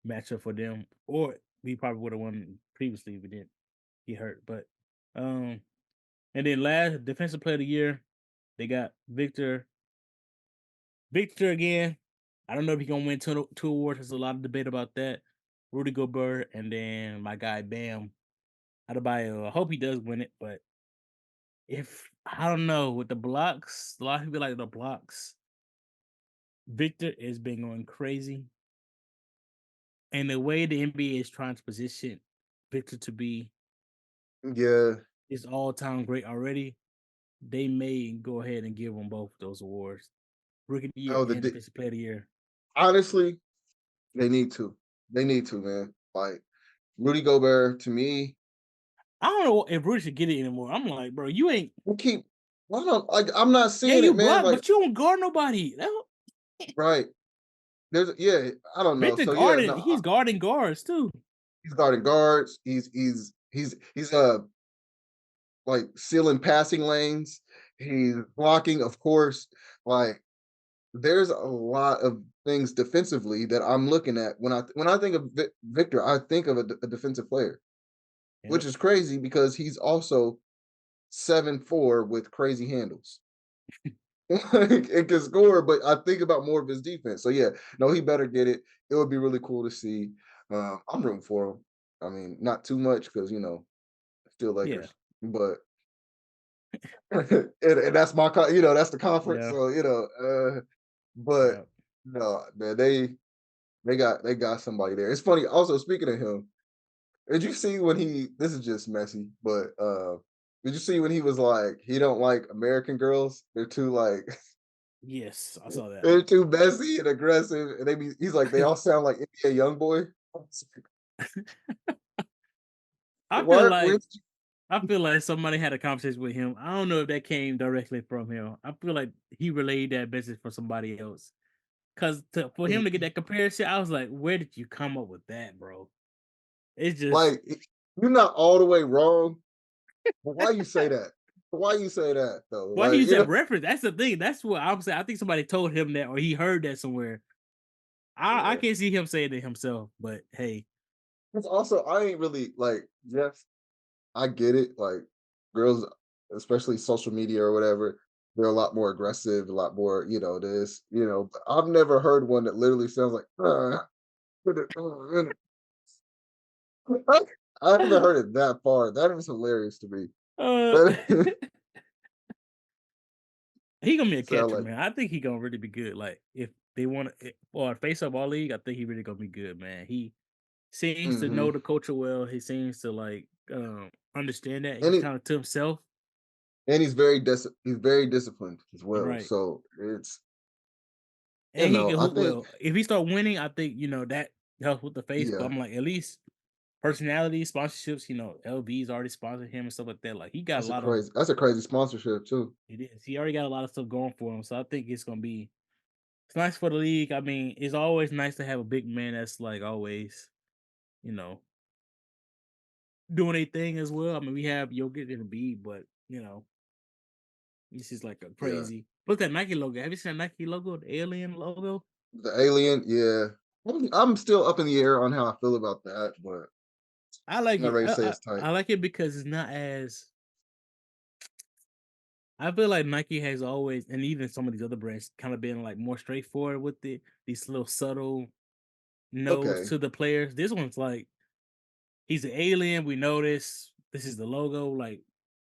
matchup for them. Or we probably would have won previously if we didn't get hurt. But and then last defensive player of the year, they got Victor. Victor again. I don't know if he's gonna win two awards. There's a lot of debate about that. Rudy Gobert, and then my guy Bam Adebayo. I hope he does win it, but if I don't know with the blocks, a lot of people like the blocks. Victor has been going crazy, and the way the NBA is trying to position Victor to be Yeah. his all-time great already, they may go ahead and give him both those awards, Rookie of the Year Oh, and Defensive Player of the Year. honestly, they need to. They need to, man. Like Rudy Gobert to me, I don't know if Rudy should get it anymore. I'm like, bro, you ain't. we keep. Why don't like I'm not Yeah, seeing you it, man. block, Like but you don't guard nobody. right. There's I don't know. Victor So yeah, guarded. no, He's guarding guards too. he's guarding guards. He's like sealing passing lanes. He's blocking, of course. Like there's a lot of things defensively that I'm looking at when I think of Victor. I think of a defensive player, which Yep. is crazy because he's also 7'4" with crazy handles. Like, it can score, but I think about more of his defense. So yeah, no, he better get it. It would be really cool to see. I'm rooting for him. I mean, not too much because still Yeah. Lakers. but and that's my that's the conference. Yeah, So but yeah. no, man, they got somebody there. It's funny. Also, speaking of him, did you see when he? This is just messy, but did you see when he was like he don't like American girls? They're too like Yes, I saw that. they're too messy and aggressive, and he's like they all sound like NBA YoungBoy. I feel What? like I feel like somebody had a conversation with him. I don't know if that came directly from him. I feel like he relayed that message for somebody else. Cause for him to get that comparison, I was like, where did you come up with that, bro? It's just Like you're not all the way wrong, but why you say that? Why you say that though? why he Like use that reference. That's the thing. That's what I'm saying. I think somebody told him that or he heard that somewhere. I yeah. can't see him saying it himself, but hey, It's also I ain't really like yes, I get it. Like girls, especially social media or whatever, they're a lot more aggressive, a lot more, this, but I've never heard one that literally sounds like I haven't heard it that far. That is hilarious to me. uh, That he gonna be a sound catcher, like man. I think he gonna really be good. Like if they want to, or face up all league, I think he really gonna be good, man. He seems to hmm know the culture well. He seems to like understand that. and He's he kind of to himself, and he's very disciplined as well. right? So it's And he can I hoop think well. If he start winning, I think that helps with the face. But yeah, I'm like, at least personality, sponsorships. LV's already sponsored him and stuff like that. Like he got a lot of. that's a crazy sponsorship too. It is. He already got a lot of stuff going for him. So I think it's gonna be. It's nice for the league. I mean, it's always nice to have a big man that's like always, you know, doing a thing as well. I mean, we have Jokic and Embiid, but this is like a Yeah. crazy. Look at that Nike logo. Have you seen that Nike logo, the alien logo? The alien, yeah. I'm still up in the air on how I feel about that, but I like I'm not it. ready to I, say I it's tight. I like it because it's not as. I feel like Nike has always, and even some of these other brands, kind of been like more straightforward with it. These little subtle notes Okay. to the players. This one's like he's an alien. We know this. This is the logo. Like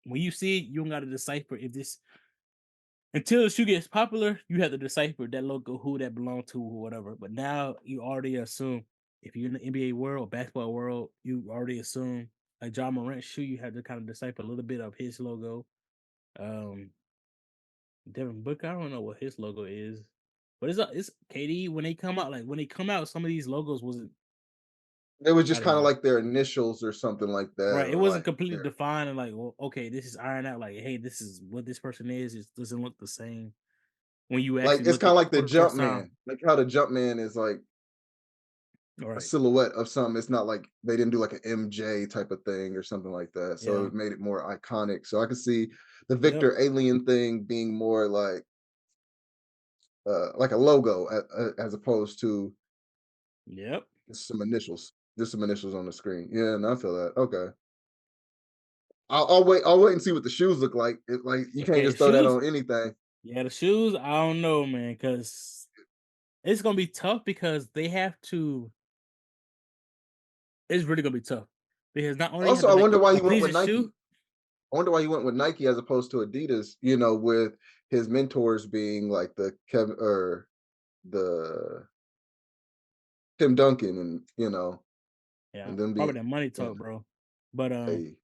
when you see it, you don't got to decipher if this until the shoe gets popular. You have to decipher that logo, who that belonged to, or whatever. But now you already assume if you're in the NBA world, basketball world, you already assume like John Morant's shoe. You have to kind of decipher a little bit of his logo. Um, Devin Booker, I don't know what his logo is, but it's KD when they come out. Like when they come out, some of these logos wasn't. It was I just don't kind of know. like their initials or something like that, Right, it or wasn't like completely their defined and like, well, okay, this is ironed out. Like, hey, this is what this person is. It doesn't look the same when you like actually it's look kind at of like the for the first jump time. man. Like how the jump man is like All a right, silhouette of something. It's not like they didn't do like an MJ type of thing or something like that. So yeah, it made it more iconic. So I could see the yep, Victor Alien thing being more like a logo as opposed to yep. just some initials. Just some initials on the screen. Yeah, and I feel that. Okay. I'll wait. I'll wait and see what the shoes look like. Like you can't Okay, the just throw that shoes. on anything. Yeah, the shoes. I don't know, man, because it's gonna be tough because they have to. It's really gonna be tough because not only you have Also, to I make wonder it why a he went with pleasing Nike. shoe. I wonder why he went with Nike as opposed to Adidas. With his mentors being like the Kevin or the Tim Duncan, and Yeah, and then probably being that money yeah, talk, bro. But hey,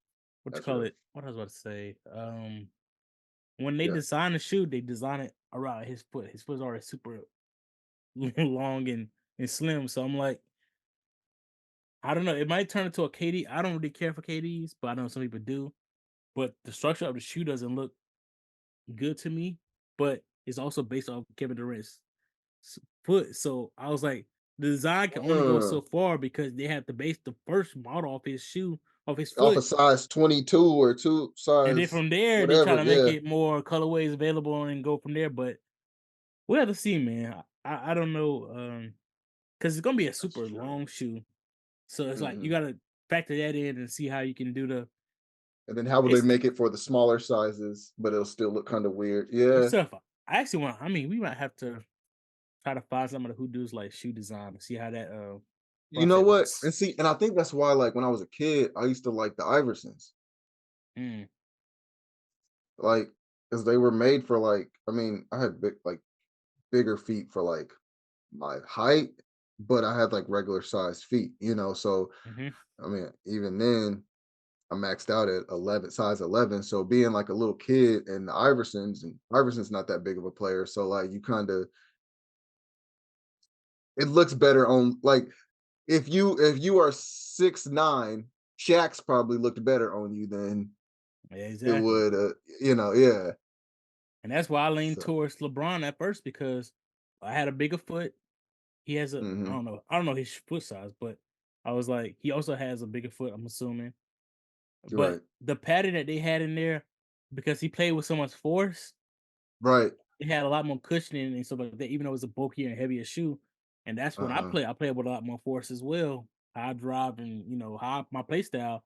what you that's call real. it? What I was about to say. When they Yeah. design the shoe, they design it around his foot. His foot's already super long and slim. So I'm like, I don't know. It might turn into a KD. I don't really care for KDs, but I know some people do. But the structure of the shoe doesn't look good to me. But it's also based off Kevin Durant's foot. So I was like, the design can only go so Mm. far because they have to base the first model off his shoe, off his Off a foot. size 22 or two And then size from there, they try whatever. to make Yeah, it more colorways available and go from there. But we'll have to see, man. I don't know. Because it's gonna be a that's super true. long shoe. So it's like you hmm gotta factor that in and see how you can do the And then how will they it's make it for the smaller sizes, but it'll still look kind of weird? it's Yeah. tough. I actually want I mean, we might have to try to find somebody who does like shoe design and see how that You know process what? works. And see, and I think that's why, like when I was a kid, I used to like the Iversons. Mm. like, because they were made for like, I mean, I had bigger feet for like my height, but I had like regular sized feet, So Hmm. I mean, even then, I maxed out at 11, size 11. So being like a little kid and Iverson's not that big of a player. So like you kind of, it looks better on like if you are 6'9", Shaq's probably looked better on you than it Exactly. would, yeah. And that's why I leaned So, towards LeBron at first because I had a bigger foot. He has a hmm I don't know his foot size, but I was like, he also has a bigger foot, I'm assuming. But right, the pattern that they had in there, because he played with so much force, right, it had a lot more cushioning and stuff like that, even though it was a bulkier and heavier shoe. And that's when uh-huh, I play with a lot more force as well. How I drive and how my play style,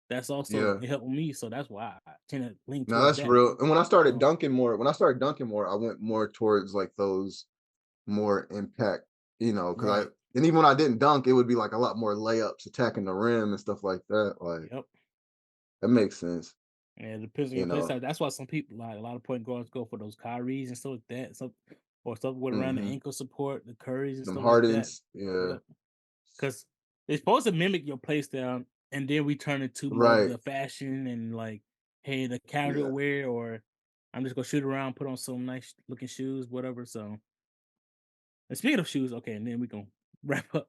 that's also yeah. it helped me. So that's why I tend to lean No, towards that's that. real. And Um, when I started dunking more, I went more towards like those more impact, because right. and even when I didn't dunk, it would be like a lot more layups, attacking the rim and stuff like that. Like Yep. that makes sense, And it depends on you your play know. style. That's why some people like a lot of point guards go for those Kyries and stuff like that. Or stuff with around the hmm ankle support, the Currys and Them stuff like that. Hardens, yeah, Yep. Because it's supposed to mimic your play style, and then we turn it to more of right, the fashion and like, hey, the yeah. casual wear, or I'm just gonna shoot around, put on some nice looking shoes, whatever. So, and speaking of shoes, okay, and then we can wrap up.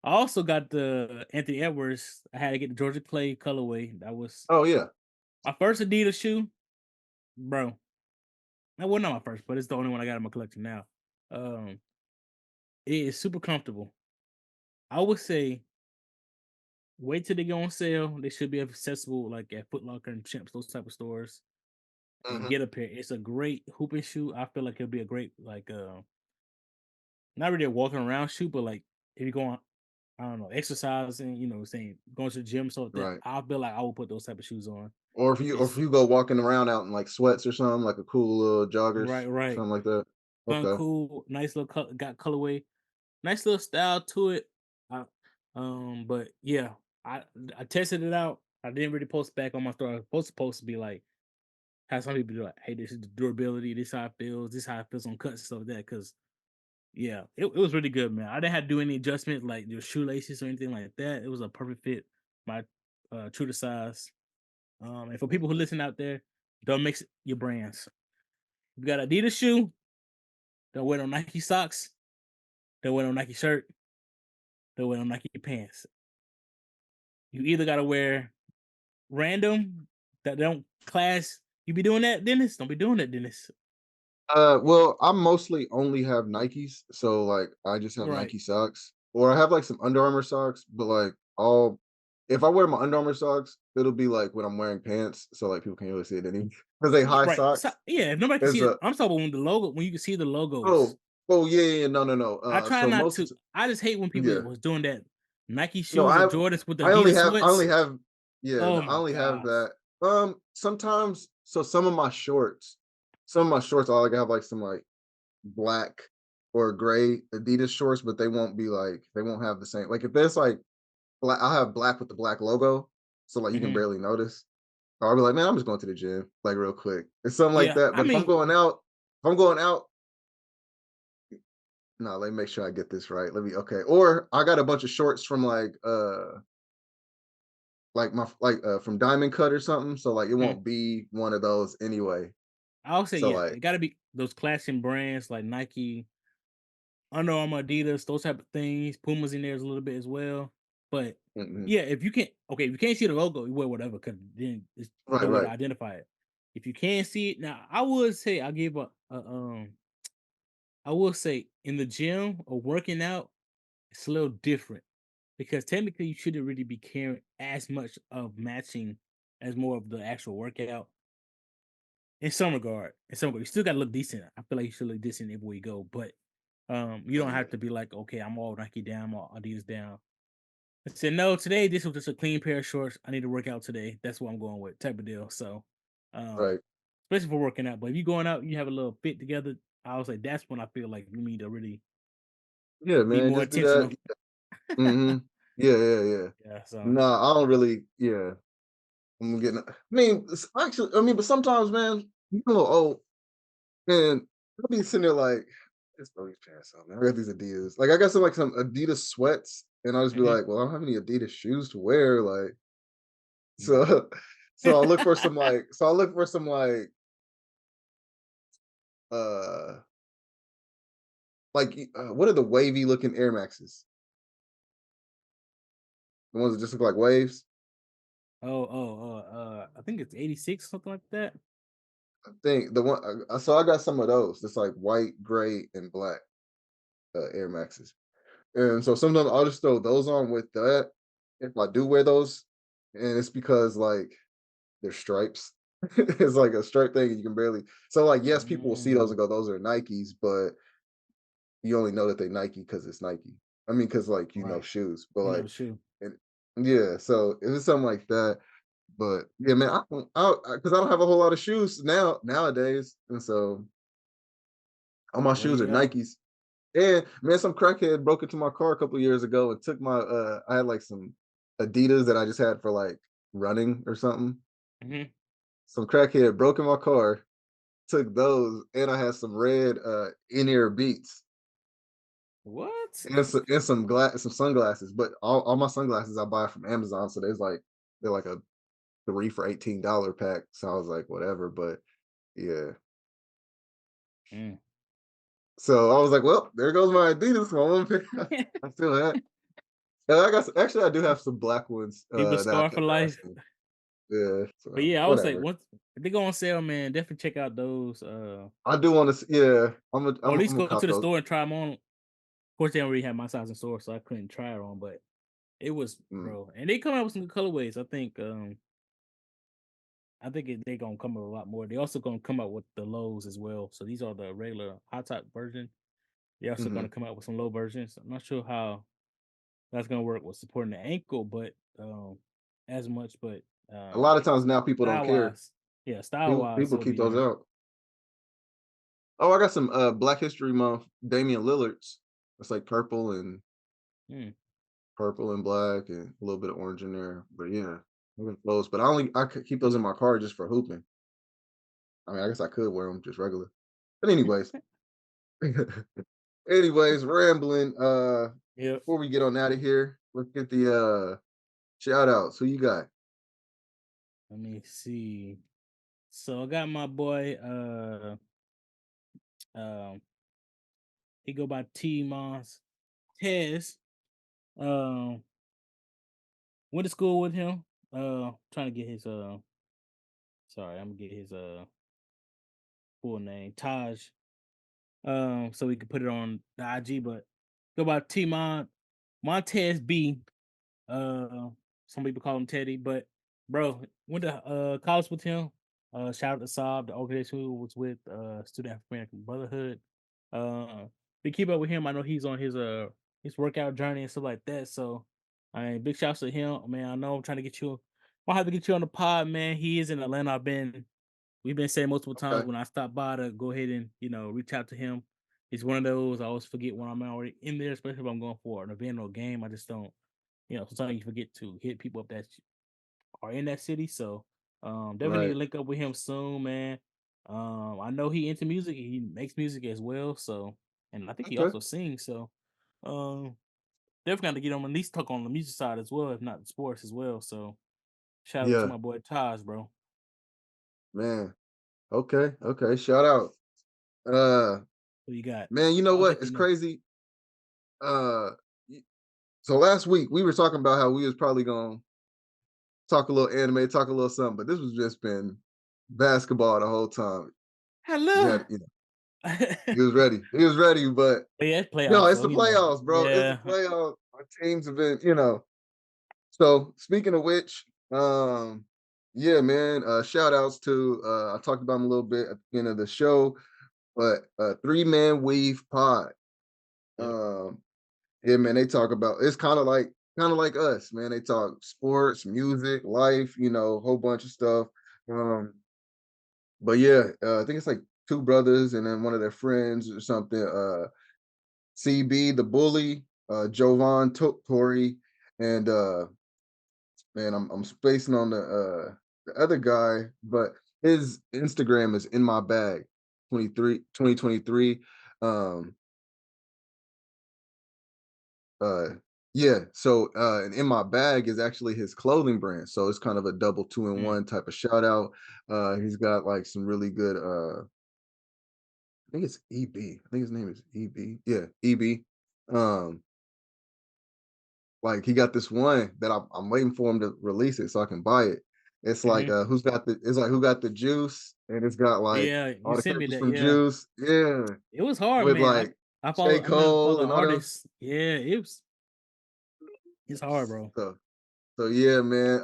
I also got the Anthony Edwards. I had to get the Georgia Clay colorway. That was Oh yeah. my first Adidas shoe, bro. That wasn't not my first, but it's the only one I got in my collection now. Um, it is super comfortable. I would say wait till they go on sale. They should be accessible like at Foot Locker and Champs, those type of stores. And hmm get a pair. It's a great hooping shoe. I feel like it'll be a great like not really a walking around shoe, but like if you go on, I don't know, exercising, saying going to the gym, so that Right. I feel like I will put those type of shoes on. Or if It's you go walking around out in like sweats or something, like a cool little joggers, right, right. something like that. Fun, Okay. cool, nice little got colorway, nice little style to it. I, but yeah, I I tested it out. I didn't really post back on my story. I was supposed to be like how some people do like, hey, this is the durability, this how it feels, this how it feels on cuts and stuff like that. Cause yeah, it was really good, man. I didn't have to do any adjustments like your shoelaces or anything like that. It was a perfect fit, my true to size. And for people who listen out there, don't mix your brands. You got Adidas shoe, don't wear no Nike socks, don't wear no Nike shirt, don't wear no Nike pants. You either gotta wear random that don't class. You be doing that, Dennis? Don't be doing that, Dennis. Well, I mostly only have Nikes, so like I just have Right. Nike socks, or I have like some Under Armour socks. But like all, if I wear my Under Armour socks, it'll be like when I'm wearing pants, so like people can't really see it anymore because they Yeah, high right. So, socks. yeah, if nobody can It's see it, a I'm talking about when the logo, when you can see the logos. oh oh yeah, yeah, no, no, no. I try So not most of to. I just hate when people yeah, was doing that Nike no, shoes or Jordans with the I only Adidas have sweats. yeah, Oh no, I my only have gosh. that. Sometimes so some of my shorts, I like have like some like black or gray Adidas shorts, but they won't have the same. Like if there's like black, I'll have black with the black logo, so like you can Mhm. barely notice. Or I'll be like, man, I'm just going to the gym, like real quick. It's something like Yeah, that. I But mean, if I'm going out, no, let me make sure I get this right. Let me okay. Or I got a bunch of shorts from from Diamond Cut or something. So like it mhm, won't be one of those anyway. I'll say So yeah. like It got to be those classic brands like Nike, Under Armour, Adidas, those type of things. Pumas in there is a little bit as well. But mhm. yeah, if you can't, okay, if you can't see the logo, you wear whatever because then it's Right, no way to right. identify it. If you can't see it, now I would say I give I will say in the gym or working out, it's a little different because technically you shouldn't really be caring as much of matching as more of the actual workout. In some regard, you still gotta look decent. I feel like you should look decent everywhere you go, but you Oh don't yeah. have to be like, okay, I'm all Nike down, I'm all Adidas down. I said, no, today this was just a clean pair of shorts. I need to work out today. That's what I'm going with, type of deal. So, um, Right. especially for working out. But if you going out, you have a little fit together. I would say that's when I feel like you need to really Yeah, be man. more Just do that. intentional. hmm Yeah, yeah, yeah. Yeah. So, No, I don't really. Yeah, I'm getting. I mean, but sometimes, man. Oh, and I'll be sitting there like, "Just throw these pants on, man. I got these Adidas." Like, I got some Adidas sweats, and I'll just be Mhm. like, "Well, I don't have any Adidas shoes to wear." Like, Mm. so so I'll look for some uh what are the wavy looking Air Maxes? The ones that just look like waves? I think it's 86, something like that. I think the one so I got some of those. It's like white, gray, and black Air Maxes. And so sometimes I'll just throw those on with that if I do wear those. And it's because like they're stripes. It's like a stripe thing and you can barely so like yes, people will see those Mm, and go, those are Nikes, but you only know that they Nike because it's Nike. I mean, because like right. shoes, but You know like the shoe. and yeah, so if it's something like that. But yeah, man, because I don't have a whole lot of shoes nowadays, and so all my Well, shoes are yeah. Nikes. And man, some crackhead broke into my car a couple years ago and took my I had like some Adidas that I just had for like running or something. Mhm. Some crackhead broke in my car, took those, and I had some red in-ear beats What? and some sunglasses. But all my sunglasses I buy from Amazon, so they're like a 3 for $18 pack. So I was like, whatever. But yeah. Mm. So I was like, well, there goes my Adidas. I still have. I got actually I do have some black ones People that I scar for kept life. asking. Yeah, But so yeah, I would say whatever. once if they go on sale, man, definitely check out those. I do want to. Yeah, Or at I'm least gonna go to cop the those. store and try them on. Of course, they don't really have my size in store, so I couldn't try it on. But it was, Mm, bro, and they come out with some good colorways. I think they gonna come up with a lot more. They also gonna come out with the lows as well. So these are the regular high top version. They also hmm gonna come out with some low versions. I'm not sure how that's gonna work with supporting the ankle, but as much. But A lot of times now people don't style care. wise, yeah, style wise, People it'll keep be those nice. out. Oh, I got some Black History Month Damian Lillards. It's like Mm. purple and black and a little bit of orange in there. But yeah, I got those. But I could keep those in my car just for hooping. I mean, I guess I could wear them just regular. But anyways, anyways, rambling. Yep. Before we get on out of here, let's get the shout outs. Who you got? Let me see. So I got my boy. Um, he go by T Moss Tez. Um, went to school with him. Trying to get his sorry, I'm gonna get his full name, Taj. So we can put it on the IG, but go by T Montez B. Uh, some people call him Teddy, but bro, went to college with him. Shout out to Saab, the organization who was with Student African American Brotherhood. Uh, we keep up with him. I know he's on his workout journey and stuff like that. So, I mean, big shouts to him, man. I know I'm trying to get you. I'll have to get you on the pod, man. He is in Atlanta. We've been saying multiple times Okay, when I stop by to go ahead and reach out to him. He's one of those I always forget when I'm already in there, especially if I'm going for an event or game. I just don't, sometimes you forget to hit people up that are in that city. So definitely need right. to link up with him soon, man. I know he into music. He makes music as well. So and I think he Okay, also sings. So um definitely got to get him at least talk on the music side as well, if not the sports as well. So shout out to yeah, my boy Taj, bro. man. Okay, okay. Shout out. Uh, Who you got? man, you know I'll what? definitely It's know. crazy. Y- so last week we were talking about how we was probably gonna talk a little anime, talk a little something, but this was just been basketball the whole time. We Hello. had, he was ready. He was ready, but Yeah, it's no, playoffs, it's so the you know. playoffs, bro. It's the Yeah. playoffs. Our teams have been. So speaking of which, yeah, man, shout outs to I talked about him a little bit at the beginning of the show, but Three Man Weave Pod. Yep. Um, yeah, man, they talk about it's kind of like us, man. They talk sports, music, life, a whole bunch of stuff. Um, but yeah, I think it's like two brothers and then one of their friends or something. CB the bully, Jovan Tori, and man, I'm spacing on the other guy, but His Instagram is in my bag 2023. Um, uh, yeah. So, and in my bag is actually his clothing brand. So it's kind of a double 2-in-1 type of shout out. He's got like some really good. I think it's EB. I think his name is EB. Yeah, EB. Um, like he got this one that I'm waiting for him to release it so I can buy it. It's like Mhm. who got the juice, and it's got like Yeah, all you the sent me characters that. from Yeah, Juice. Yeah. it was hard, With man. like I J. follow. I mean, I Cole follow and all them. artists. Yeah, it's hard, bro. So so yeah, man.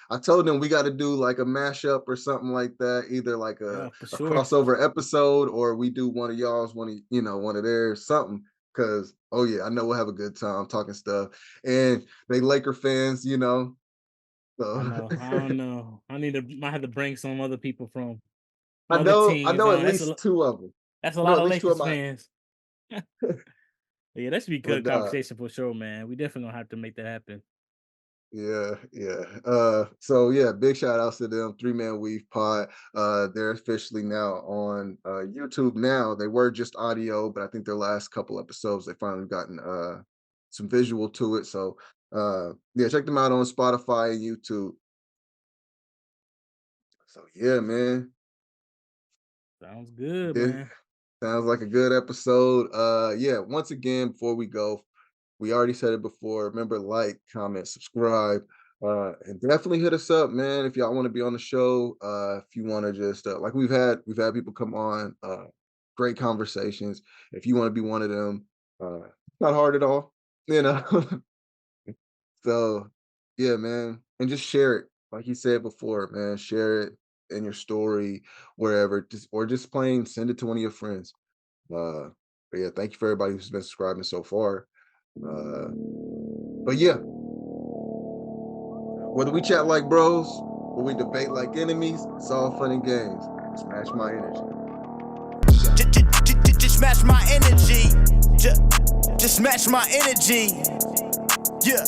I told them we got to do like a mashup or something like that, either like Yeah, for a sure. crossover episode, or we do one of y'all's, one of theirs, something. Cause oh yeah, I know we'll have a good time talking stuff. And they Laker fans, I So know. I don't know. I have to bring some other people from I other know I teams know at on. least two of them. That's a I know lot at of least two of Lakers my fans. Yeah, that should be but good conversation for sure, man. We definitely gonna have to make that happen. yeah, yeah. So yeah, big shout outs to them, Three Man Weave Pod. They're officially now on YouTube now. They were just audio, but I think their last couple episodes they finally gotten some visual to it. So yeah, check them out on Spotify and YouTube. So yeah, man. Sounds good, This man. sounds like a good episode. Yeah, once again, before we go, we already said it before. Remember, like, comment, subscribe, and definitely hit us up, man. If y'all want to be on the show, if you want to just like we've had people come on, great conversations. If you want to be one of them, not hard at all, you know. So yeah, man, and just share it, like you said before, man. Share it in your story, wherever, just plain send it to one of your friends. But yeah, thank you for everybody who's been subscribing so far. But yeah, whether we chat like bros or we debate like enemies, it's all fun and games. Smash my energy. Just match my energy. Just match my energy. Yeah.